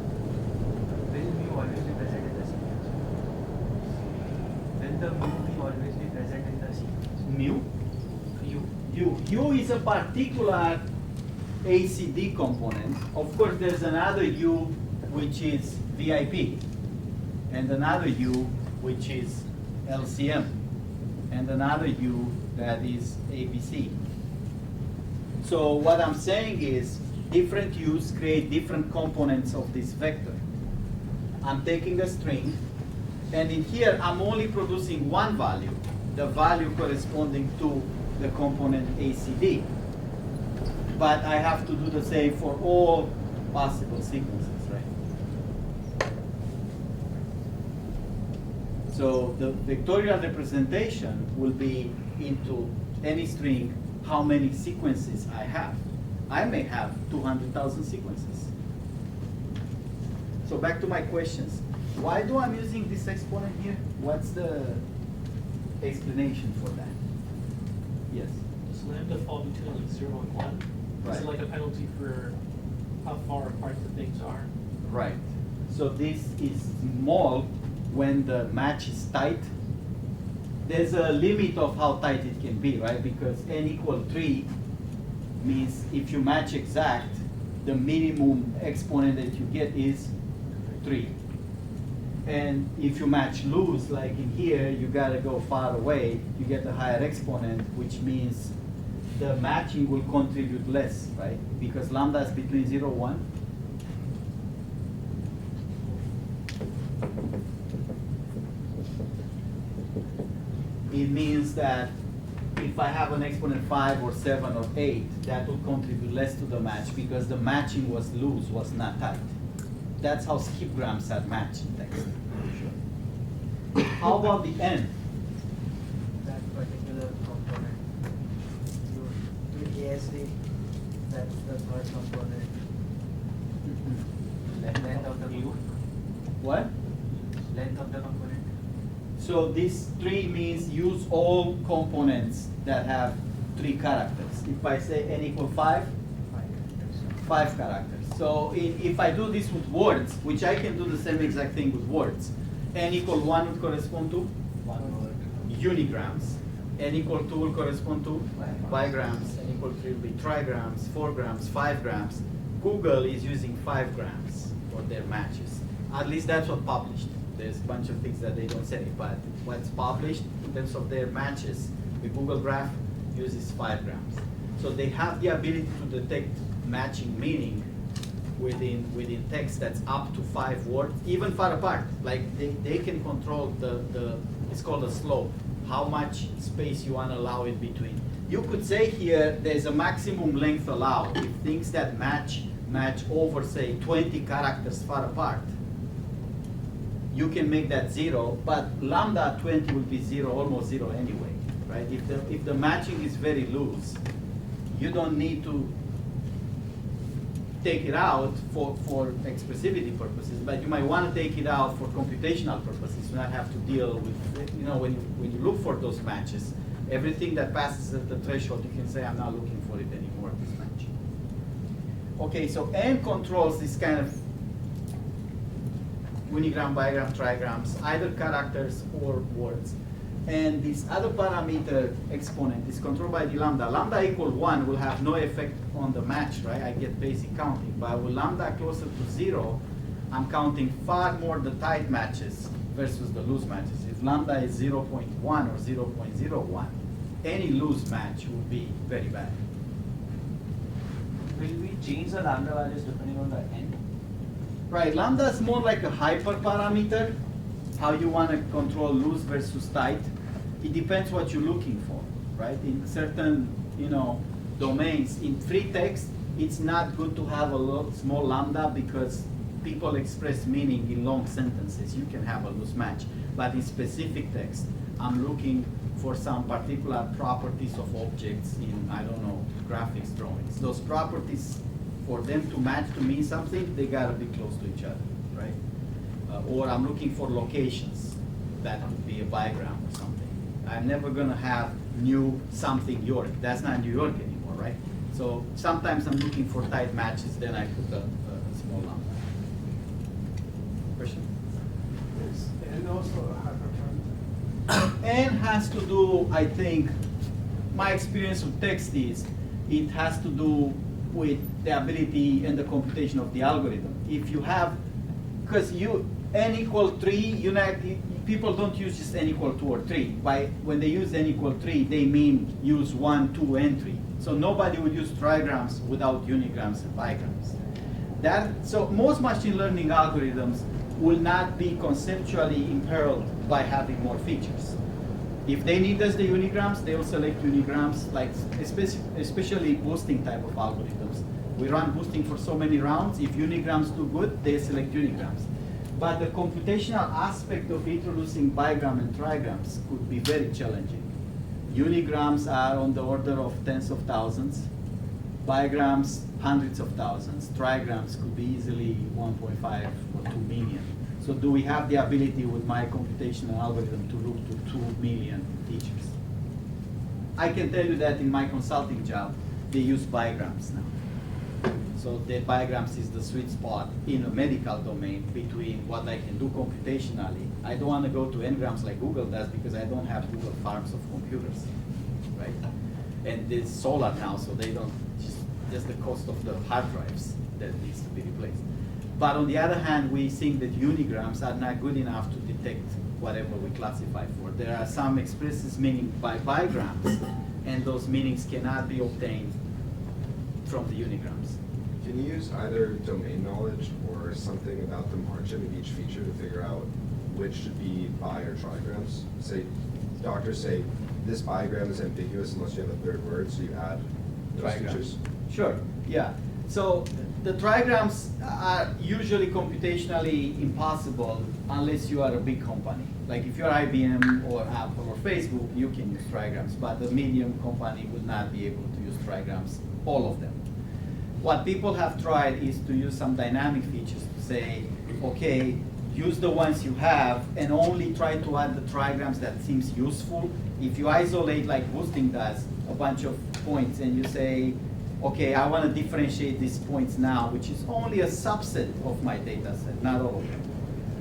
Will mu always be present in the sequence? Will the mu be always be present in the sequence? Mu? U is a particular ACD component. Of course, there's another U which is VIP, and another U which is LCM, and another U that is ABC. So what I'm saying is different U's create different components of this vector. I'm taking a string, and in here I'm only producing one value, the value corresponding to the component ACD. But I have to do the same for all possible sequences, right? So the vectorial representation will be into any string how many sequences I have. I may have 200,000 sequences. So back to my questions. Why do I'm using this exponent here? What's the explanation for that? Yes. Does lambda fall between like 0 and 1? Is Right. it like a penalty for how far apart the things are? Right. So this is small when the match is tight. There's a limit of how tight it can be, right? Because n equal 3 means if you match exact, the minimum exponent that you get is 3. And if you match loose, like in here, you gotta go far away, you get a higher exponent, which means the matching will contribute less, right? Because lambda is between 0 and 1. it means that if I have an exponent 5 or 7 or 8, that will contribute less to the match because the matching was loose, was not tight. That's how skipgrams are matched in text. How about the n? That particular component. You ASD, that's the third component. Length of the What? length of the component. So this 3 means use all components that have 3 characters. If I say n equal 5, 5 characters. So if I do this with words, which I can do the same exact thing with words, n equal 1 would correspond to unigrams. N equal 2 will correspond to bigrams. N equal 3 will be trigrams, 4 grams, 5 grams. Google is using 5 grams for their matches. At least that's what published. There's a bunch of things that they don't say, but what's published in terms of their matches, the Google Graph uses 5 grams. So they have the ability to detect matching meaning within text that's up to 5 words, even far apart. Like they can control it's called a slope, how much space you want to allow in between. You could say here there's a maximum length allowed if things that match over, say, 20 characters far apart. You can make that 0, but lambda 20 will be 0, almost 0 anyway, right? If the matching is very loose, you don't need to take it out for expressivity purposes, but you might want to take it out for computational purposes, to not have to deal with, when you look for those matches, everything that passes at the threshold, you can say, I'm not looking for it anymore, this match. Okay, so n controls this kind of unigram, bigram, trigrams, either characters or words. And this other parameter exponent is controlled by the lambda. Lambda equal 1 will have no effect on the match, right? I get basic counting. But with lambda closer to 0, I'm counting far more the tight matches versus the loose matches. If lambda is 0.1 or 0.01, any loose match would be very bad. Will we change the lambda values depending on the n? Right, lambda is more like a hyperparameter, how you want to control loose versus tight. It depends what you're looking for, right? In certain, domains, in free text, it's not good to have a small lambda because people express meaning in long sentences. You can have a loose match. But in specific text, I'm looking for some particular properties of objects in, graphics drawings. Those properties, for them to match to mean something, they gotta be close to each other, right? Or I'm looking for locations. That would be a bigram or something. I'm never gonna have New something York. That's not New York anymore, right? So sometimes I'm looking for tight matches, then I put a small lambda. Question? And also a hyperparameter. And has to do, I think, my experience with text is, it has to do with the ability and the computation of the algorithm. If you have, because n equal 3, people don't use just n equal 2 or 3. When they use n equal 3, they mean use 1, 2, and 3. So nobody would use trigrams without unigrams and bigrams. So most machine learning algorithms will not be conceptually imperiled by having more features. If they need us the unigrams, they will select unigrams, like especially boosting type of algorithms. We run boosting for so many rounds. If unigrams do good, they select unigrams. But the computational aspect of introducing bigram and trigrams could be very challenging. Unigrams are on the order of tens of thousands. Bigrams, hundreds of thousands. Trigrams could be easily 1.5 or 2 million. So do we have the ability with my computational algorithm to look to 2 million features? I can tell you that in my consulting job, they use bigrams now. So the bigrams is the sweet spot in a medical domain between what I can do computationally. I don't want to go to n-grams like Google does because I don't have Google farms of computers, right? And it's solar now, so they don't, just the cost of the hard drives that needs to be replaced. But on the other hand, we think that unigrams are not good enough to detect whatever we classify for. There are some expresses meaning by bigrams, and those meanings cannot be obtained from the unigrams. Can you use either domain knowledge or something about the margin of each feature to figure out which should be bi or trigrams? Say doctors say this bigram is ambiguous unless you have a third word, so you add those Trigrams. features? Sure, yeah. So the trigrams are usually computationally impossible unless you are a big company. Like if you're IBM or Apple or Facebook, you can use trigrams, but the medium company will not be able to use trigrams, all of them. What people have tried is to use some dynamic features to say, okay, use the ones you have and only try to add the trigrams that seems useful. If you isolate, like boosting does, a bunch of points and you say, okay, I want to differentiate these points now, which is only a subset of my data set, not all of them.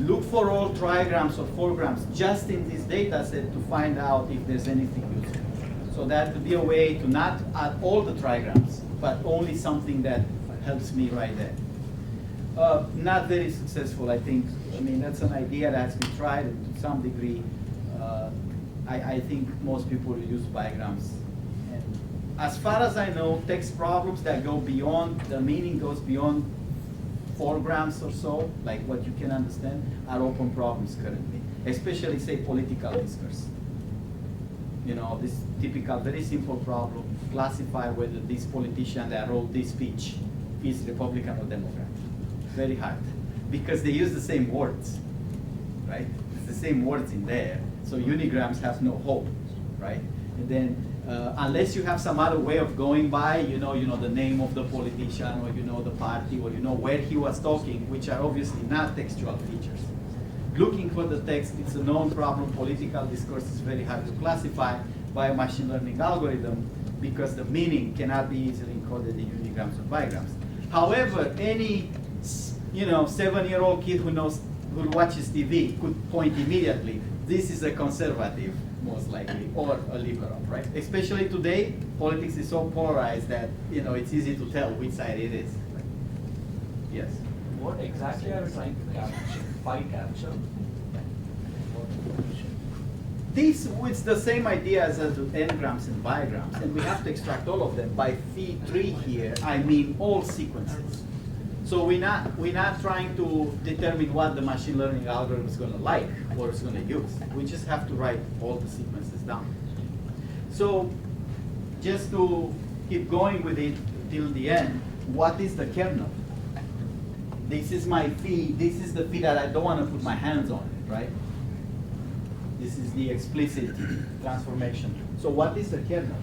Look for all trigrams or foregrams just in this data set to find out if there's anything useful. So that would be a way to not add all the trigrams, but only something that helps me right there. Not very successful, I think. I mean, that's an idea that's been tried to some degree. I think most people use bigrams. And as far as I know, text problems that go beyond, the meaning goes beyond 4 grams or so, like what you can understand, are open problems currently, especially, say, political discourse. You know, this typical, very simple problem, classify whether this politician that wrote this speech is Republican or Democrat. Very hard, because they use the same words, right? It's the same words in there, so unigrams have no hope, right? And then, unless you have some other way of going by, you know the name of the politician, or you know the party, or you know where he was talking, which are obviously not textual features. Looking for the text, it's a known problem. Political discourse is very hard to classify by a machine learning algorithm because the meaning cannot be easily encoded in unigrams or bigrams. However, any 7-year-old kid who watches TV could point immediately, this is a conservative, most likely, or a liberal, right? Especially today, politics is so polarized that it's easy to tell which side it is. Right? Yes. What exactly are you trying to capture? Capture? This is the same idea as the n-grams and bigrams, and we have to extract all of them. By phi3 here, I mean all sequences. So we're not trying to determine what the machine learning algorithm is going to like or it's going to use. We just have to write all the sequences down. So just to keep going with it till the end, what is the kernel? This is my phi. This is the phi that I don't want to put my hands on it, right? This is the explicit transformation. So what is the kernel?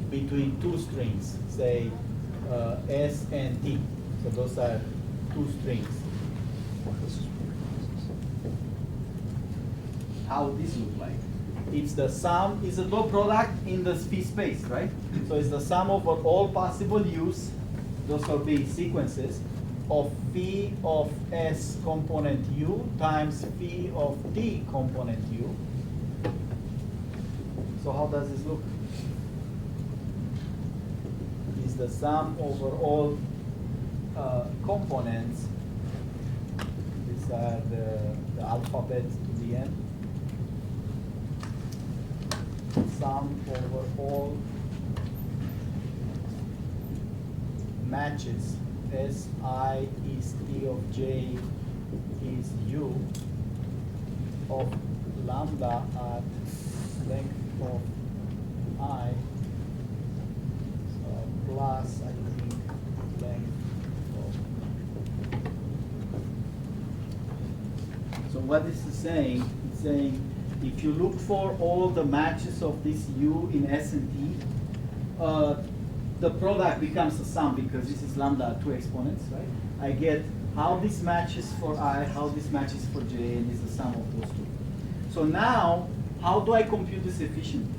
Between 2 strings, say S and T. So those are 2 strings. How this look like? It's the sum, is a dot product in the phi space, right? So it's the sum over all possible U's, those will be sequences, of phi of S component U times phi of T component U. So how does this look? Is the sum over all components. These are the alphabet to the end. Sum over all matches. Si is T of J is U of lambda at length of I plus, I think, length of. So what this is saying, it's saying if you look for all the matches of this U in S and T, the product becomes a sum because this is lambda at 2 exponents, right? I get how this matches for I, how this matches for J, and is the sum of those 2. So now, how do I compute this efficiently?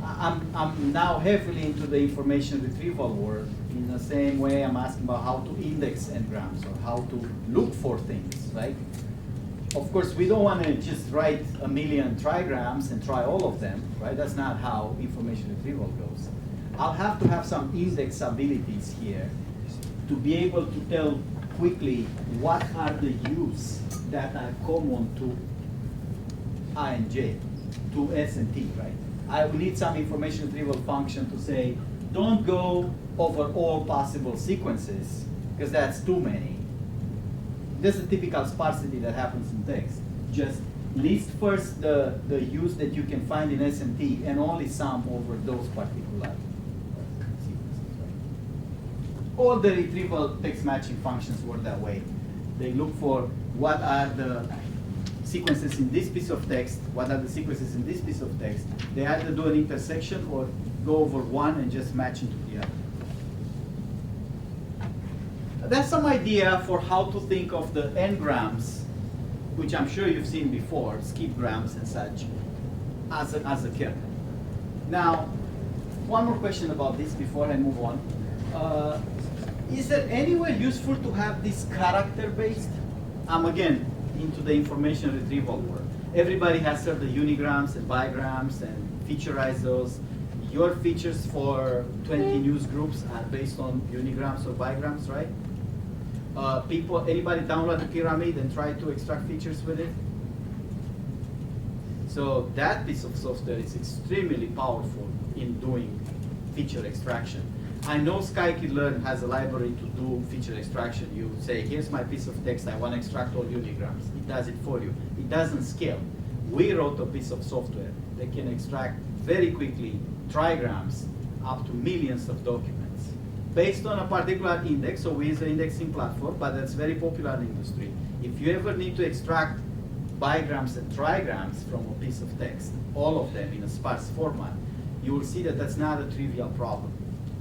I'm now heavily into the information retrieval world. In the same way, I'm asking about how to index n-grams or how to look for things, right? Of course, we don't want to just write 1,000,000 trigrams and try all of them, right? That's not how information retrieval goes. I'll have to have some index abilities here to be able to tell quickly what are the U's that are common to I and J, to S and T, right? I will need some information retrieval function to say, don't go over all possible sequences, because that's too many. this is a typical sparsity that happens in text. Just list first the use that you can find in SNT and only sum over those particular sequences. Right? All the retrieval text matching functions work that way. They look for what are the sequences in this piece of text, what are the sequences in this piece of text. They either do an intersection or go over one and just match into the other. That's some idea for how to think of the n-grams, which I'm sure you've seen before, skip grams and such, as a kernel. Now, one more question about this before I move on. Is there anywhere useful to have this character-based? I'm again into the information retrieval world. Everybody has heard the unigrams and bigrams and featureize those. Your features for 20 news groups are based on unigrams or bigrams, right? Anybody download the pyramid and try to extract features with it? So that piece of software is extremely powerful in doing feature extraction. I know scikit-learn has a library to do feature extraction. You say, here's my piece of text, I want to extract all unigrams. It does it for you. It doesn't scale. We wrote a piece of software that can extract very quickly trigrams up to millions of documents based on a particular index. So we use an indexing platform, but that's very popular in the industry. If you ever need to extract bigrams and trigrams from a piece of text, all of them in a sparse format, you will see that that's not a trivial problem.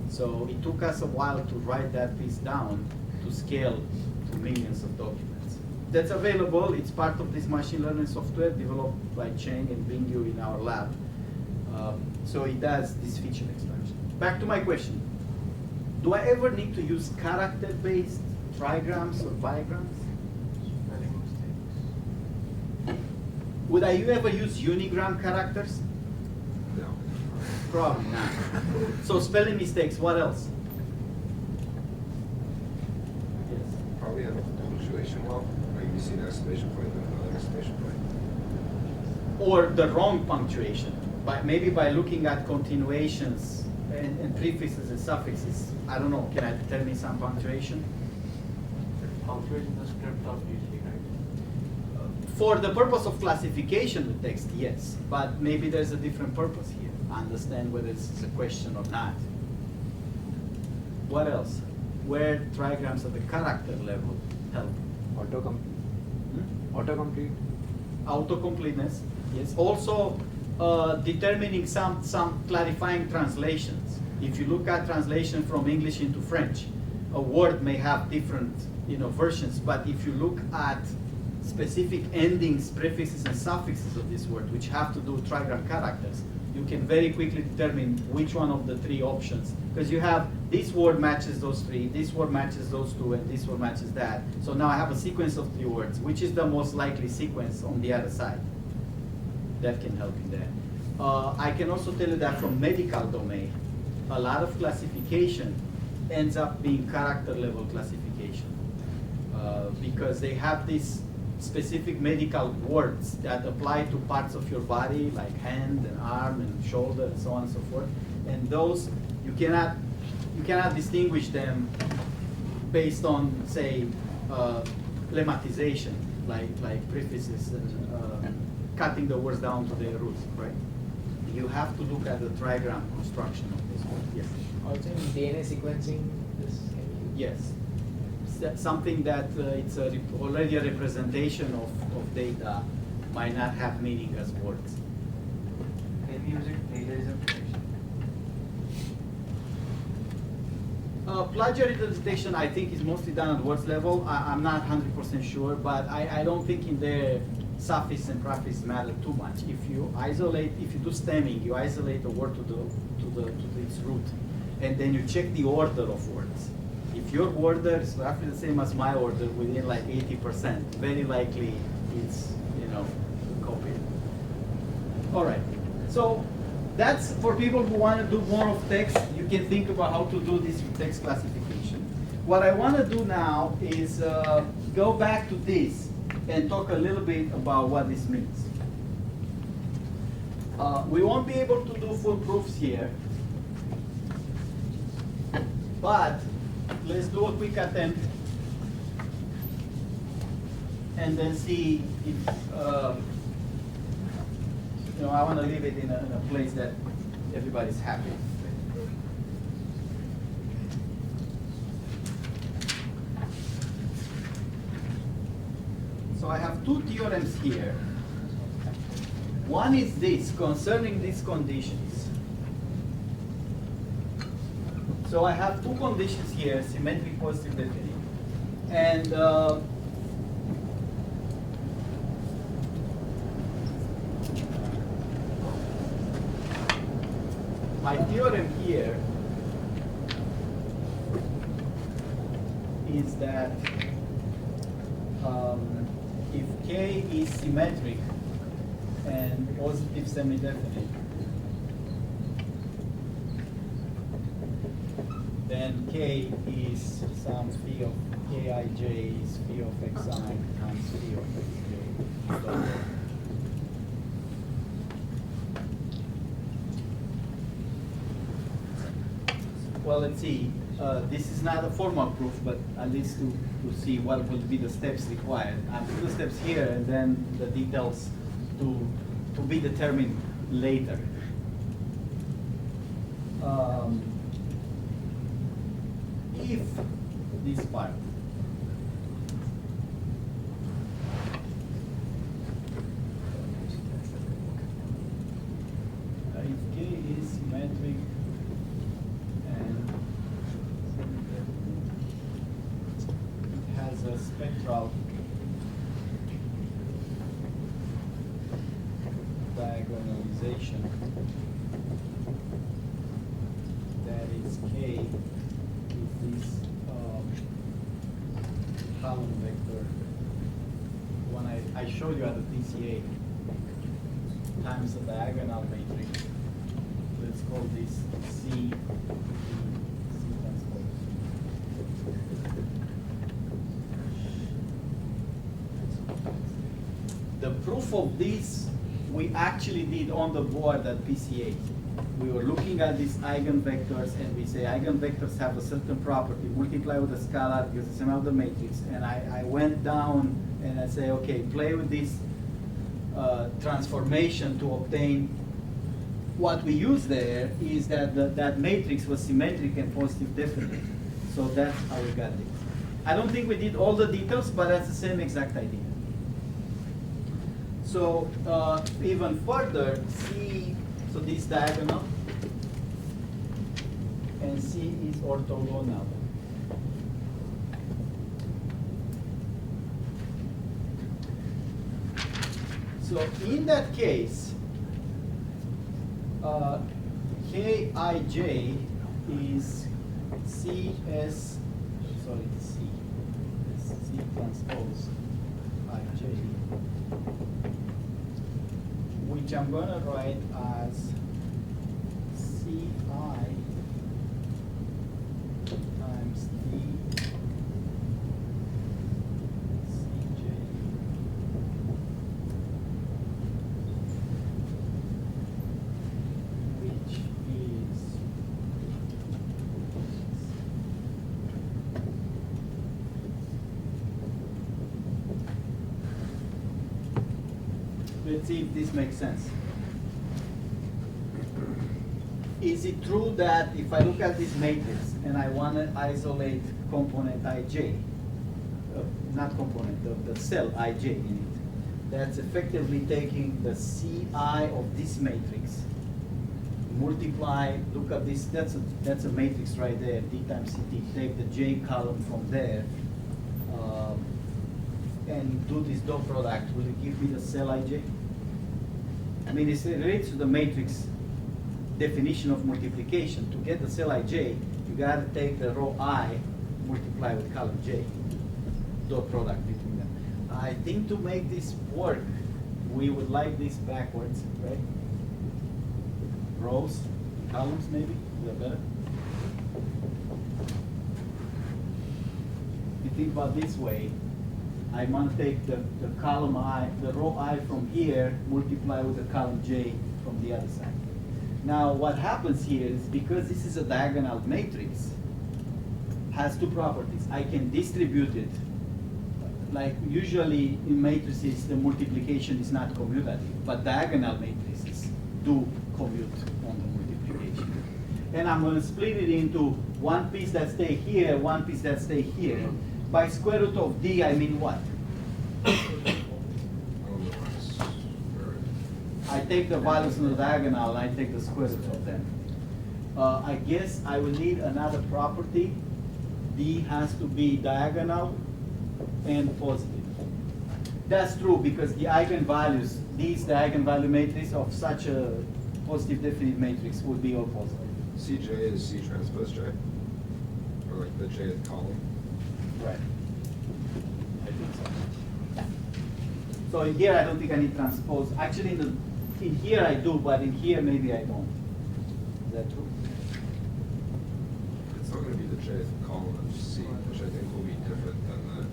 So it took us a while to write that piece down to scale to millions of documents. That's available. It's part of this machine learning software developed by Cheng and Bingyu in our lab. So it does this feature extraction. Back to my question. Do I ever need to use character-based trigrams or bigrams? Spelling mistakes. Would I ever use unigram characters? No. Probably not. So spelling mistakes, what else? Yes. Probably have a punctuation help, like you see an exclamation point and another exclamation point. Or the wrong punctuation, maybe by looking at continuations and prefixes and suffixes. I don't know, can I determine some punctuation? Punctuation is script of usually, right? For the purpose of classification of text, yes, but maybe there's a different purpose here. Understand whether it's a question or not. What else? Where trigrams at the character level help? Autocomplete. Autocompleteness, yes. Also, determining some clarifying translations. If you look at translation from English into French, a word may have different versions, but if you look at specific endings, prefixes, and suffixes of this word, which have to do with trigram characters, you can very quickly determine which one of the three options. Because you have this word matches those three, this word matches those two, and this word matches that. So now I have a sequence of 3 words. Which is the most likely sequence on the other side? That can help in there. I can also tell you that from medical domain, a lot of classification ends up being character level classification because they have these specific medical words that apply to parts of your body like hand and arm and shoulder and so on and so forth. And those you cannot distinguish them based on, say, lemmatization, like prefixes and cutting the words down to their roots, right? You have to look at the trigram construction of this word. Yes. Also in DNA sequencing, this can be used. Yes. Something that it's already a representation of data might not have meaning as words. Can we use it plagiarism detection? Plagiarism detection, I think, is mostly done at words level. I'm not 100% sure, but I don't think in there suffix and prefix matter too much. If you do stemming, you isolate the word to its root, and then you check the order of words. If your order is roughly the same as my order, within like 80%, very likely it's copied. All right. So that's for people who want to do more of text. You can think about how to do this with text classification. What I want to do now is go back to this and talk a little bit about what this means. We won't be able to do full proofs here, but let's do a quick attempt. and then see if, I want to leave it in a place that everybody's happy. So I have two theorems here. One is this, concerning these conditions. So I have two conditions here, symmetric, positive, definite. And my theorem here is that if K is symmetric and positive semi-definite, then K is some phi of Kij is phi of Xi times phi of Xj. Well, let's see. This is not a formal proof, but at least to see what will be the steps required. I'll put the steps here and then the details to be determined later. If this part if K is symmetric and it has a spectral diagonalization that is K with this column vector, when I showed you at the PCA, times the diagonal matrix. Let's call this C transpose. The proof of this we actually did on the board at PCA. We were looking at these eigenvectors and we say eigenvectors have a certain property, multiply with a scalar because it's another matrix. And I went down and I say, okay, play with this transformation to obtain what we use there is that that matrix was symmetric and positive definite. So that's how we got it. I don't think we did all the details, but that's the same exact idea. So even further, C, so this diagonal, and C is orthogonal. So in that case, Kij is CS, sorry, C transpose Ij, which I'm going to write as Ci times D Cj which is let's see if this makes sense. Is it true that if I look at this matrix and I want to isolate component Ij, not component, the cell Ij in it, that's effectively taking the Ci of this matrix, multiply, look at this, that's a matrix right there, D times Ct, take the J column from there, and do this dot product, will it give me the cell Ij? I mean, it relates to the matrix definition of multiplication. To get the cell Ij, you got to take the row I, multiply with column J, dot product between them. I think to make this work, we would like this backwards, right? Rows, columns maybe, is that better? If you think about this way, I want to take the column I, the row I from here, multiply with the column J from the other side. Now what happens here is because this is a diagonal matrix, has two properties. I can distribute it like usually in matrices, the multiplication is not commutative, but diagonal matrices do commute on the multiplication. And I'm going to split it into one piece that stay here, one piece that stay here. By square root of d, I mean what? I take the values in the diagonal, and I take the square root of them. I guess I will need another property. D has to be diagonal and positive. That's true because the eigenvalues, these the eigenvalue matrix of such a positive definite matrix would be all positive. Cj is C transpose J? Or like the Jth column? Right. I think so. Yeah. So in here I don't think I need transpose. Actually in here I do, but in here maybe I don't. Is that true? It's not going to be the Jth column of C, which I think will be different than the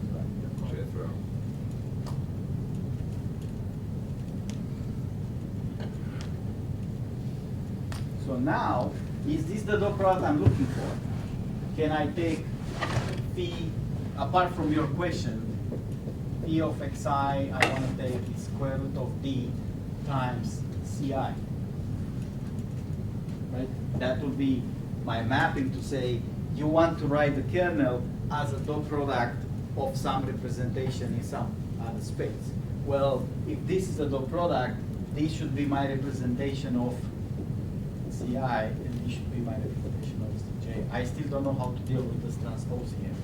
Jth row. So now, is this the dot product I'm looking for? Can I take phi, apart from your question, phi of xi, I want to take the square root of d times ci. Right? That would be my mapping to say, you want to write the kernel as a dot product of some representation in some other space. Well, if this is a dot product, this should be my representation of Ci, and this should be my representation of Cj. I still don't know how to deal with this transpose here.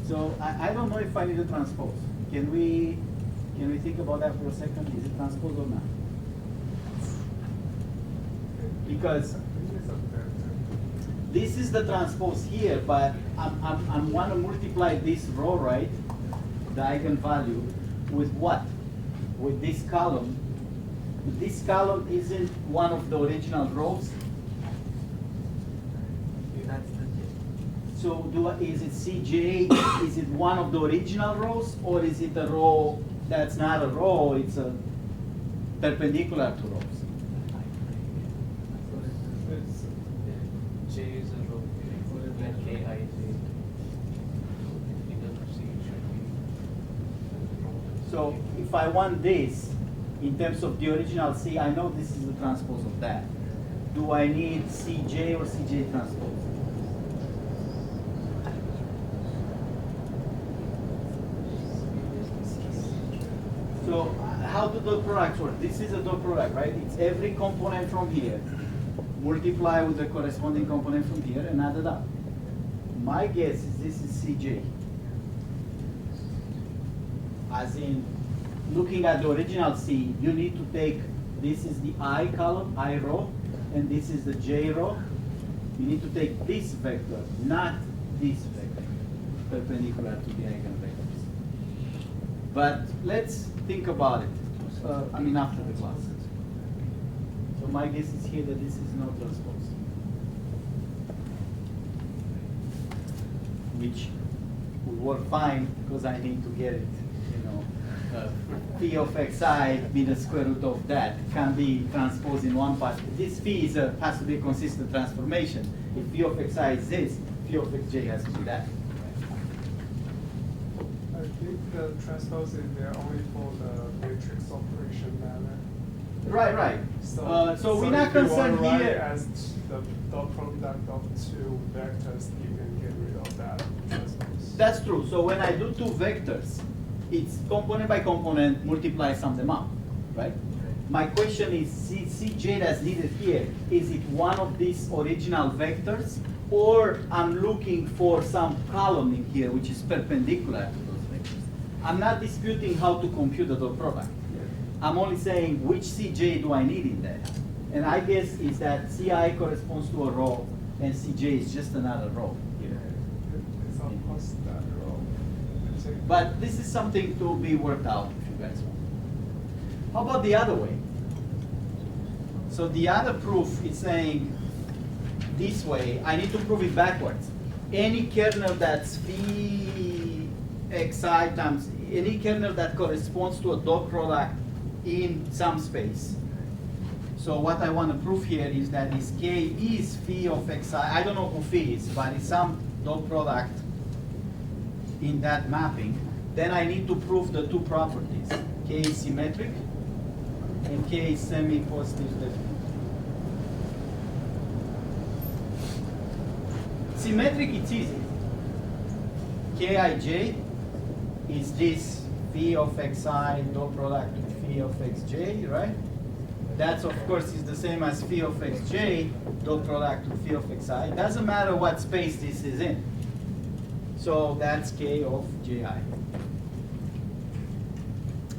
So I don't know if I need a transpose. Can we think about that for a second? Is it transpose or not? Because this is the transpose here, but I want to multiply this row, right? The eigenvalue with what? With this column. This column isn't one of the original rows. That's the J. So is it Cj? Is it one of the original rows, or is it a row that's not a row? It's a perpendicular to rows. J is a row, like K, I, J. Because C should be. So if I want this, in terms of the original C, I know this is the transpose of that. Do I need Cj or Cj transpose? So how do dot products work? This is a dot product, right? It's every component from here, multiply with the corresponding component from here and add it up. My guess is this is Cj. As in, looking at the original C, you need to take, this is the I column, I row, and this is the J row. You need to take this vector, not this vector, perpendicular to the eigenvectors. But let's think about it. After the class. So my guess is here that this is not transpose, which will work fine because I need to get it. Phi of xi be the square root of that can be transposed in one part. This phi has to be a consistent transformation. If phi of xi is this, phi of xj has to be that. I think the transpose is there only for the matrix operation manner. Right. So we're not if you want concerned to write here. it as the dot product of two vectors, you can get rid of that transpose. That's true. So when I do two vectors, it's component by component, multiply, sum them up, right? My question is, Cj that's needed here, is it one of these original vectors, or I'm looking for some column in here which is perpendicular to those vectors? I'm not disputing how to compute the dot product. I'm only saying which Cj do I need in there? And I guess is that Ci corresponds to a row, and Cj is just another row here. It's almost that row. But this is something to be worked out if you guys want. How about the other way? So the other proof is saying this way. I need to prove it backwards. Any kernel that's phi xi times any kernel that corresponds to a dot product in some space. So what I want to prove here is that this K is phi of xi. I don't know who phi is, but it's some dot product in that mapping. Then I need to prove the two properties. K is symmetric and K is semi-positive definite. Symmetric, it's easy. Kij is this phi of xi dot product with phi of xj, right? That's of course is the same as phi of xj dot product with phi of xi. It doesn't matter what space this is in. So that's K of ji.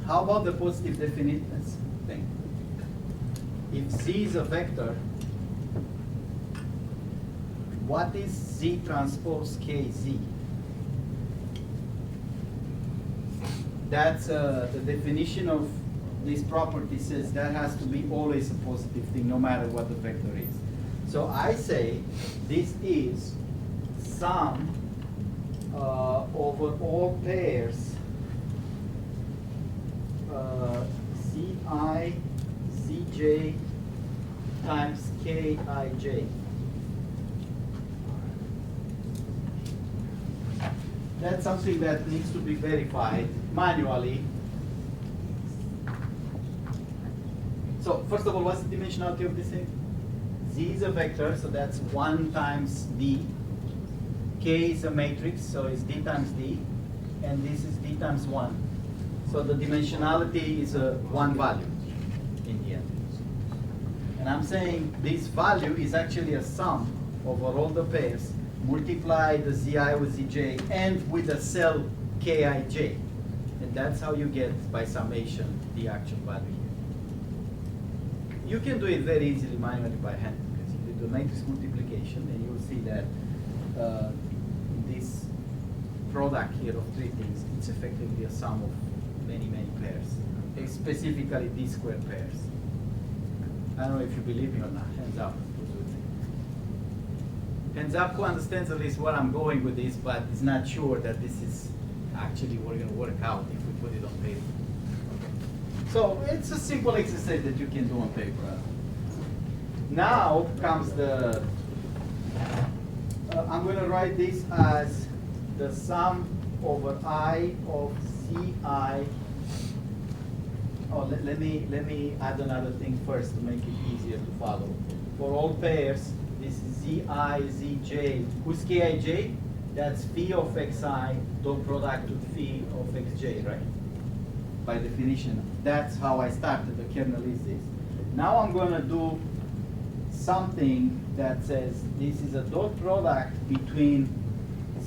How about the positive definiteness thing? If Z is a vector, what is Z transpose KZ? That's the definition of this property says that has to be always a positive thing, no matter what the vector is. So I say this is sum over all pairs Zi, Zj times Kij. That's something that needs to be verified manually. So first of all, what's the dimensionality of this thing? Z is a vector, so that's 1 times D. K is a matrix, so it's D times D. And this is D times 1. So the dimensionality is a 1 value in the end. And I'm saying this value is actually a sum over all the pairs. Multiply the Zi with Zj and with the cell Kij. And that's how you get, by summation, the actual value here. You can do it very easily manually by hand, because if you do matrix multiplication, then you'll see that this product here of 3 things, it's effectively a sum of many, many pairs, specifically these square pairs. I don't know if you believe me or not, hands up. Hands up who understands at least where I'm going with this, but is not sure that this is actually going to work out if we put it on paper. Okay. So it's a simple exercise that you can do on paper. Now comes the, I'm going to write this as the sum over I of Ci. Oh, let me add another thing first to make it easier to follow. For all pairs, this is Zi, Zj. Who's Kij? That's phi of xi dot product with phi of xj, right? By definition, that's how I started. The kernel is this. Now I'm going to do something that says this is a dot product between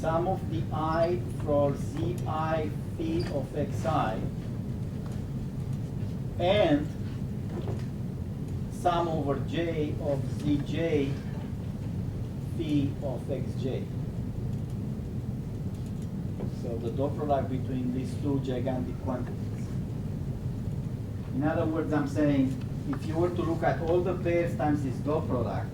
sum of the I for Zi phi of xi and sum over j of Zj phi of xj. So the dot product between these two gigantic quantities. In other words, I'm saying if you were to look at all the pairs times this dot product,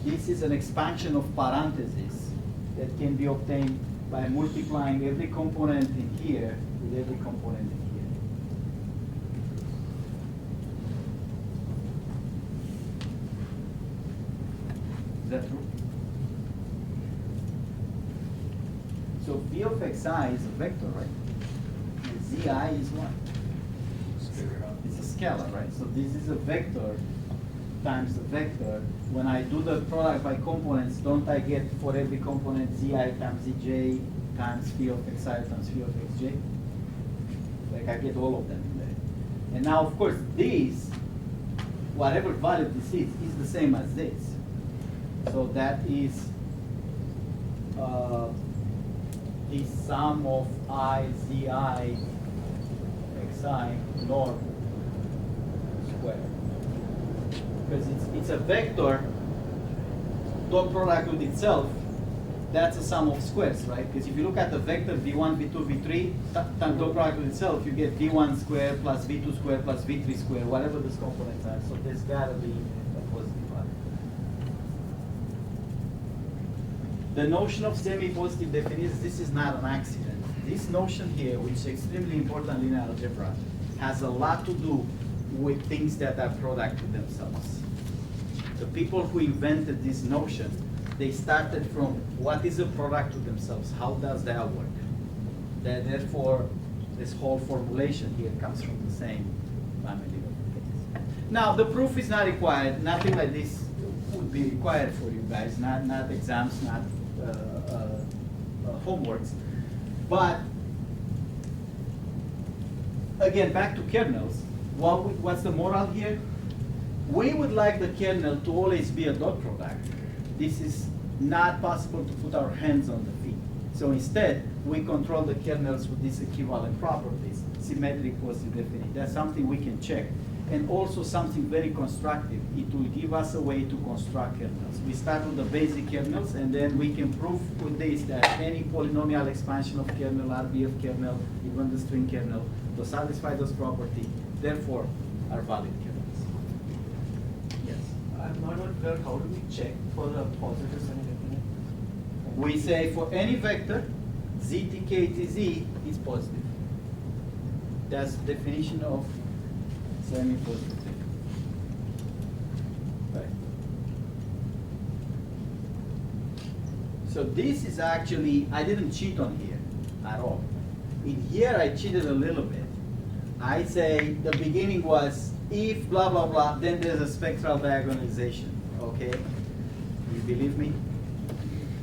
this is an expansion of parentheses that can be obtained by multiplying every component in here with every component in here. Is that true? So phi of xi is a vector, right? And Zi is what? It's a scalar, right? So this is a vector times a vector. When I do the product by components, don't I get for every component Zi times Zj times phi of xi times phi of xj? Like I get all of them in there. And now, of course, this, whatever value this is the same as this. So that is the sum of I, Zi, xi norm squared. Because it's a vector dot product with itself, that's a sum of squares, right? Because if you look at the vector v1, v2, v3, times dot product with itself, you get v1 squared plus v2 squared plus v3 squared, whatever those components are. So there's got to be a positive value. The notion of semi-positive definitions, this is not an accident. this notion here, which is extremely important in linear algebra, has a lot to do with things that are product to themselves. The people who invented this notion, they started from what is a product to themselves, how does that work? Therefore, this whole formulation here comes from the same family of things. Now, the proof is not required. Nothing like this would be required for you guys, not exams, not homeworks. But again, back to kernels. What's the moral here? We would like the kernel to always be a dot product. This is not possible to put our hands on the feet. So instead, we control the kernels with these equivalent properties, symmetric, positive, definite. That's something we can check. And also something very constructive. It will give us a way to construct kernels. We start with the basic kernels, and then we can prove with this that any polynomial expansion of kernel, RBF kernel, even the string kernel, to satisfy those properties, therefore, are valid kernels. Yes? I'm not clear, how do we check for the positive semi-definite? We say for any vector, ztkTz is positive. That's the definition of semi-positive. Right. So this is actually, I didn't cheat on here at all. In here I cheated a little bit. I say the beginning was if blah blah blah, then there's a spectral diagonalization. Okay? You believe me?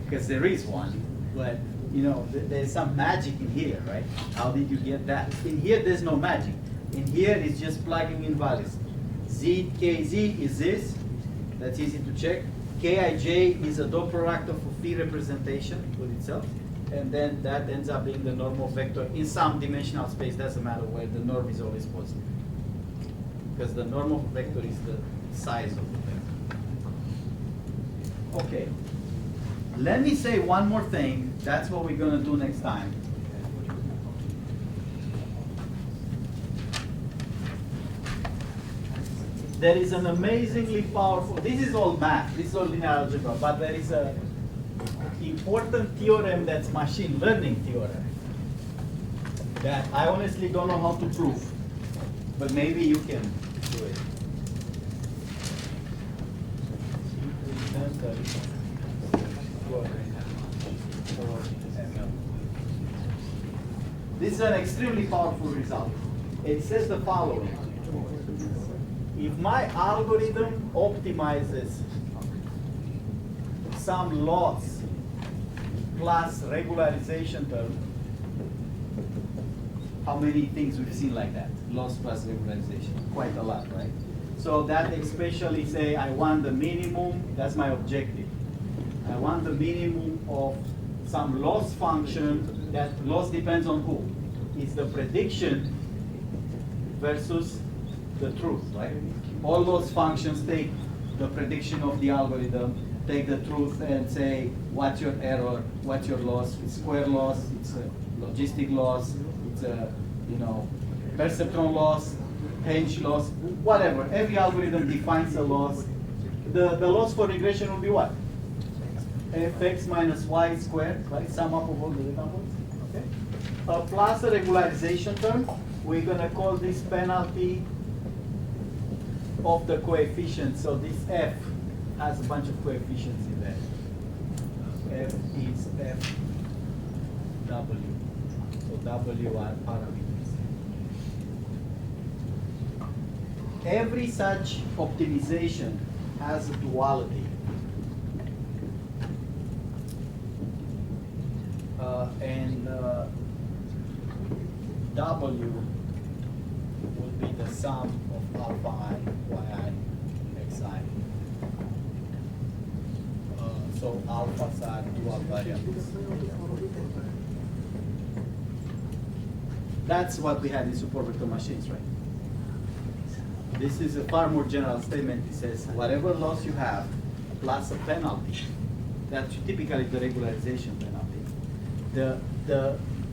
Because there is one, but you know, there's some magic in here, right? How did you get that? In here there's no magic. In here it's just plugging in values. ZKZ is this. That's easy to check. Kij is a dot product of a phi representation with itself. And then that ends up being the normal vector in some dimensional space. Doesn't matter where, the norm is always positive. Because the norm of a vector is the size of the vector. Okay. Let me say one more thing. That's what we're going to do next time. There is an amazingly powerful, this is all math, this is all linear algebra, but there is a important theorem that's machine learning theorem that I honestly don't know how to prove, but maybe you can do it. This is an extremely powerful result. It says the following. If my algorithm optimizes some loss plus regularization term, how many things we've seen like that? Loss plus regularization, quite a lot, right? So that especially say I want the minimum, that's my objective. I want the minimum of some loss function. That loss depends on who? It's the prediction versus the truth, right? All those functions take the prediction of the algorithm, take the truth and say, what's your error, what's your loss? It's square loss, it's a logistic loss, it's a, you know, perceptron loss, Henge loss, whatever. Every algorithm defines a loss. The loss for regression will be what? Fx minus y squared, right? Sum up of all the data points. Okay? Plus a regularization term. We're going to call this penalty of the coefficients. So this f has a bunch of coefficients in there. F is f w. So w are parameters. Every such optimization has a duality. W would be the sum of alpha I, yi, xi. So alphas are dual variables. That's what we had in support vector machines, right? This is a far more general statement. It says whatever loss you have plus a penalty, that's typically the regularization penalty.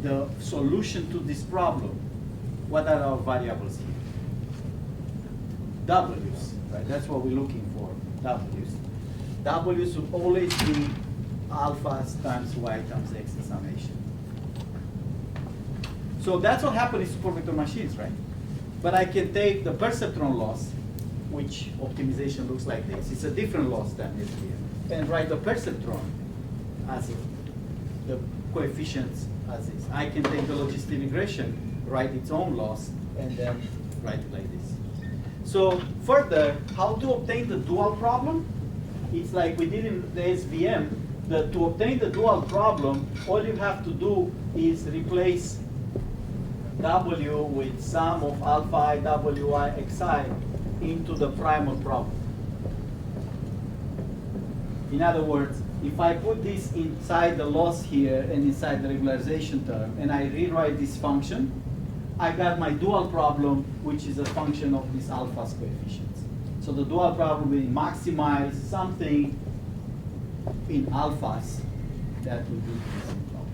The solution to this problem, what are our variables here? W's, right? That's what we're looking for, W's. W's will always be alphas times y times x summation. So that's what happens in super vector machines, right? But I can take the perceptron loss, which optimization looks like this. It's a different loss than SVM. And write the perceptron as it, the coefficients as is. I can take the logistic regression, write its own loss, and then write it like this. So further, how to obtain the dual problem? It's like we did in the SVM. To obtain the dual problem, all you have to do is replace W with sum of alpha I, Wi, Xi into the primal problem. In other words, if I put this inside the loss here and inside the regularization term, and I rewrite this function, I got my dual problem, which is a function of these alphas coefficients. So the dual problem will maximize something in alphas that will be this problem.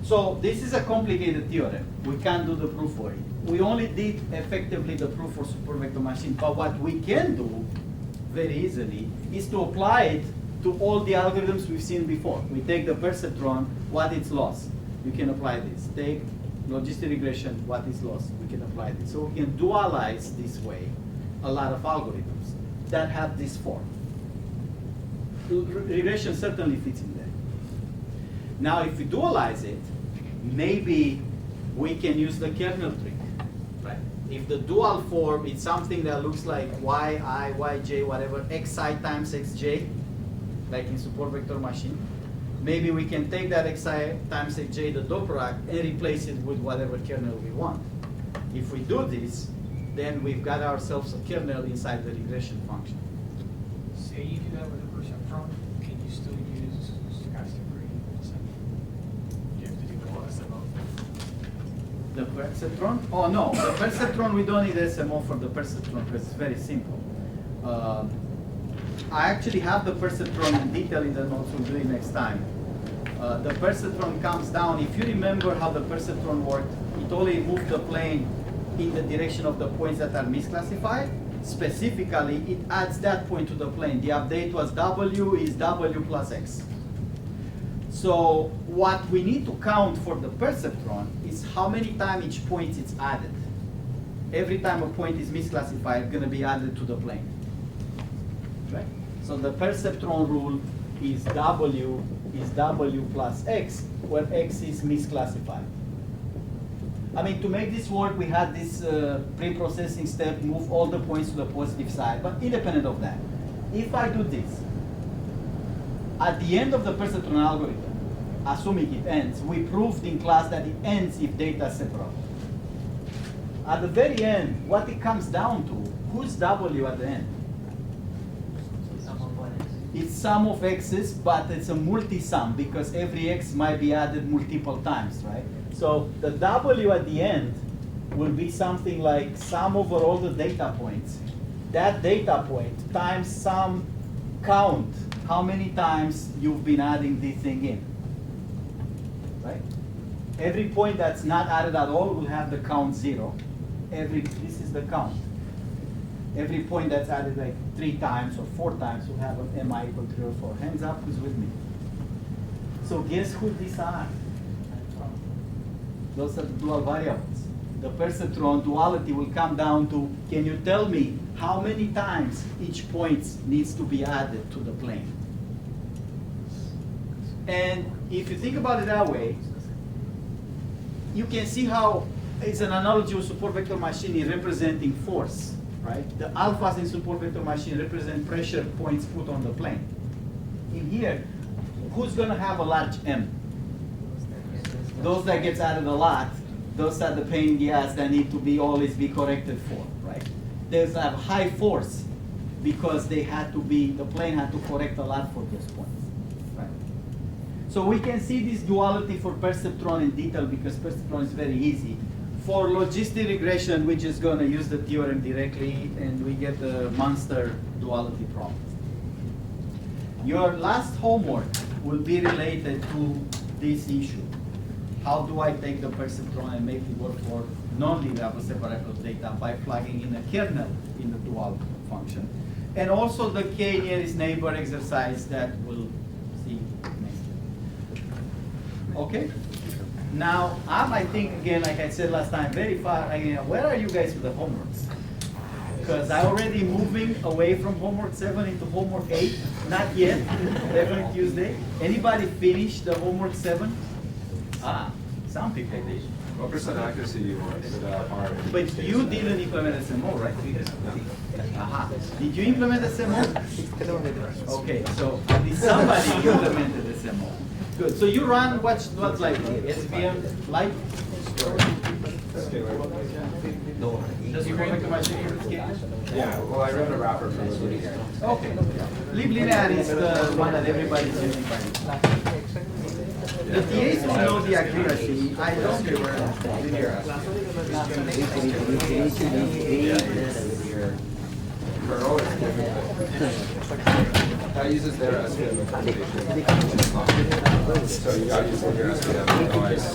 So this is a complicated theorem. We can't do the proof for it. We only did effectively the proof for supervector machine. But what we can do very easily is to apply it to all the algorithms we've seen before. We take the perceptron, what its loss. You can apply this. Take logistic regression, what is loss. We can apply this. So we can dualize this way a lot of algorithms that have this form. Regression certainly fits in there. Now, if we dualize it, maybe we can use the kernel trick, right? If the dual form is something that looks like yi, yj, whatever, xi times xj, like in support vector machine, maybe we can take that xi times xj, the Doppler, and replace it with whatever kernel we want. If we do this, then we've got ourselves a kernel inside the regression function. Say you do that with a perceptron, can you still use stochastic gradient? You have to do the loss SMO. The perceptron? Oh no, the perceptron, we don't need SMO for the perceptron because it's very simple. I actually have the perceptron in detail in the notes, we'll do it next time. The perceptron comes down. If you remember how the perceptron worked, it only moved the plane in the direction of the points that are misclassified. Specifically, it adds that point to the plane. The update was W is W plus X. So what we need to count for the perceptron is how many times each point is added. Every time a point is misclassified, it's going to be added to the plane. Right? So the perceptron rule is W plus X, where X is misclassified. I mean, to make this work, we had this pre-processing step, move all the points to the positive side. But independent of that, if I do this, at the end of the perceptron algorithm, assuming it ends, we proved in class that it ends if data is separable. At the very end, what it comes down to, who's W at the end? Sum of one X. It's sum of x's, but it's a multi-sum because every x might be added multiple times, right? So the W at the end will be something like sum over all the data points. That data point times some count, how many times you've been adding this thing in, right? Every point that's not added at all will have the count 0. This is the count. Every point that's added like 3 times or 4 times will have an MI equal 3 or 4. Hands up, who's with me? So guess who these are? Those are the dual variables. The perceptron duality will come down to, can you tell me how many times each point needs to be added to the plane? And if you think about it that way, you can see how it's an analogy with support vector machine in representing force, right? The alphas in support vector machine represent pressure points put on the plane. In here, who's going to have a large M? Those that gets added a lot, those are the pain in the ass that need to always be corrected for, right? There's a high force because the plane had to correct a lot for those points, right? So we can see this duality for perceptron in detail because perceptron is very easy. For logistic regression, we're just going to use the theorem directly and we get the monster duality problem. Your last homework will be related to this issue. How do I take the perceptron and make it work for non-linear separable data by plugging in a kernel in the dual function? And also the K nearest neighbor exercise that we'll see next. Okay? Now, I think, again, like I said last time, very far, where are you guys with the homeworks? Because I already moving away from homework 7 into homework 8, not yet, definitely Tuesday. Anybody finish the homework 7? Some people did. What percent accuracy you want with R? But you didn't implement SMO, right? Aha. Did you implement SMO? Okay, so at least somebody implemented SMO. Good. So you run what's like SVM like? Does it connect to machine unit schema? Yeah, well, I ran a wrapper for linear. Okay. Linear is the one that everybody's using by now. The TAs will know the accuracy. I don't care. Linear. Kernel is different. That uses their SVM implementation. So you got to use your SVM, otherwise.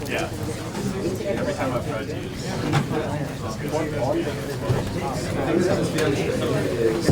Yeah. Every time I've tried to use The thing with SVM is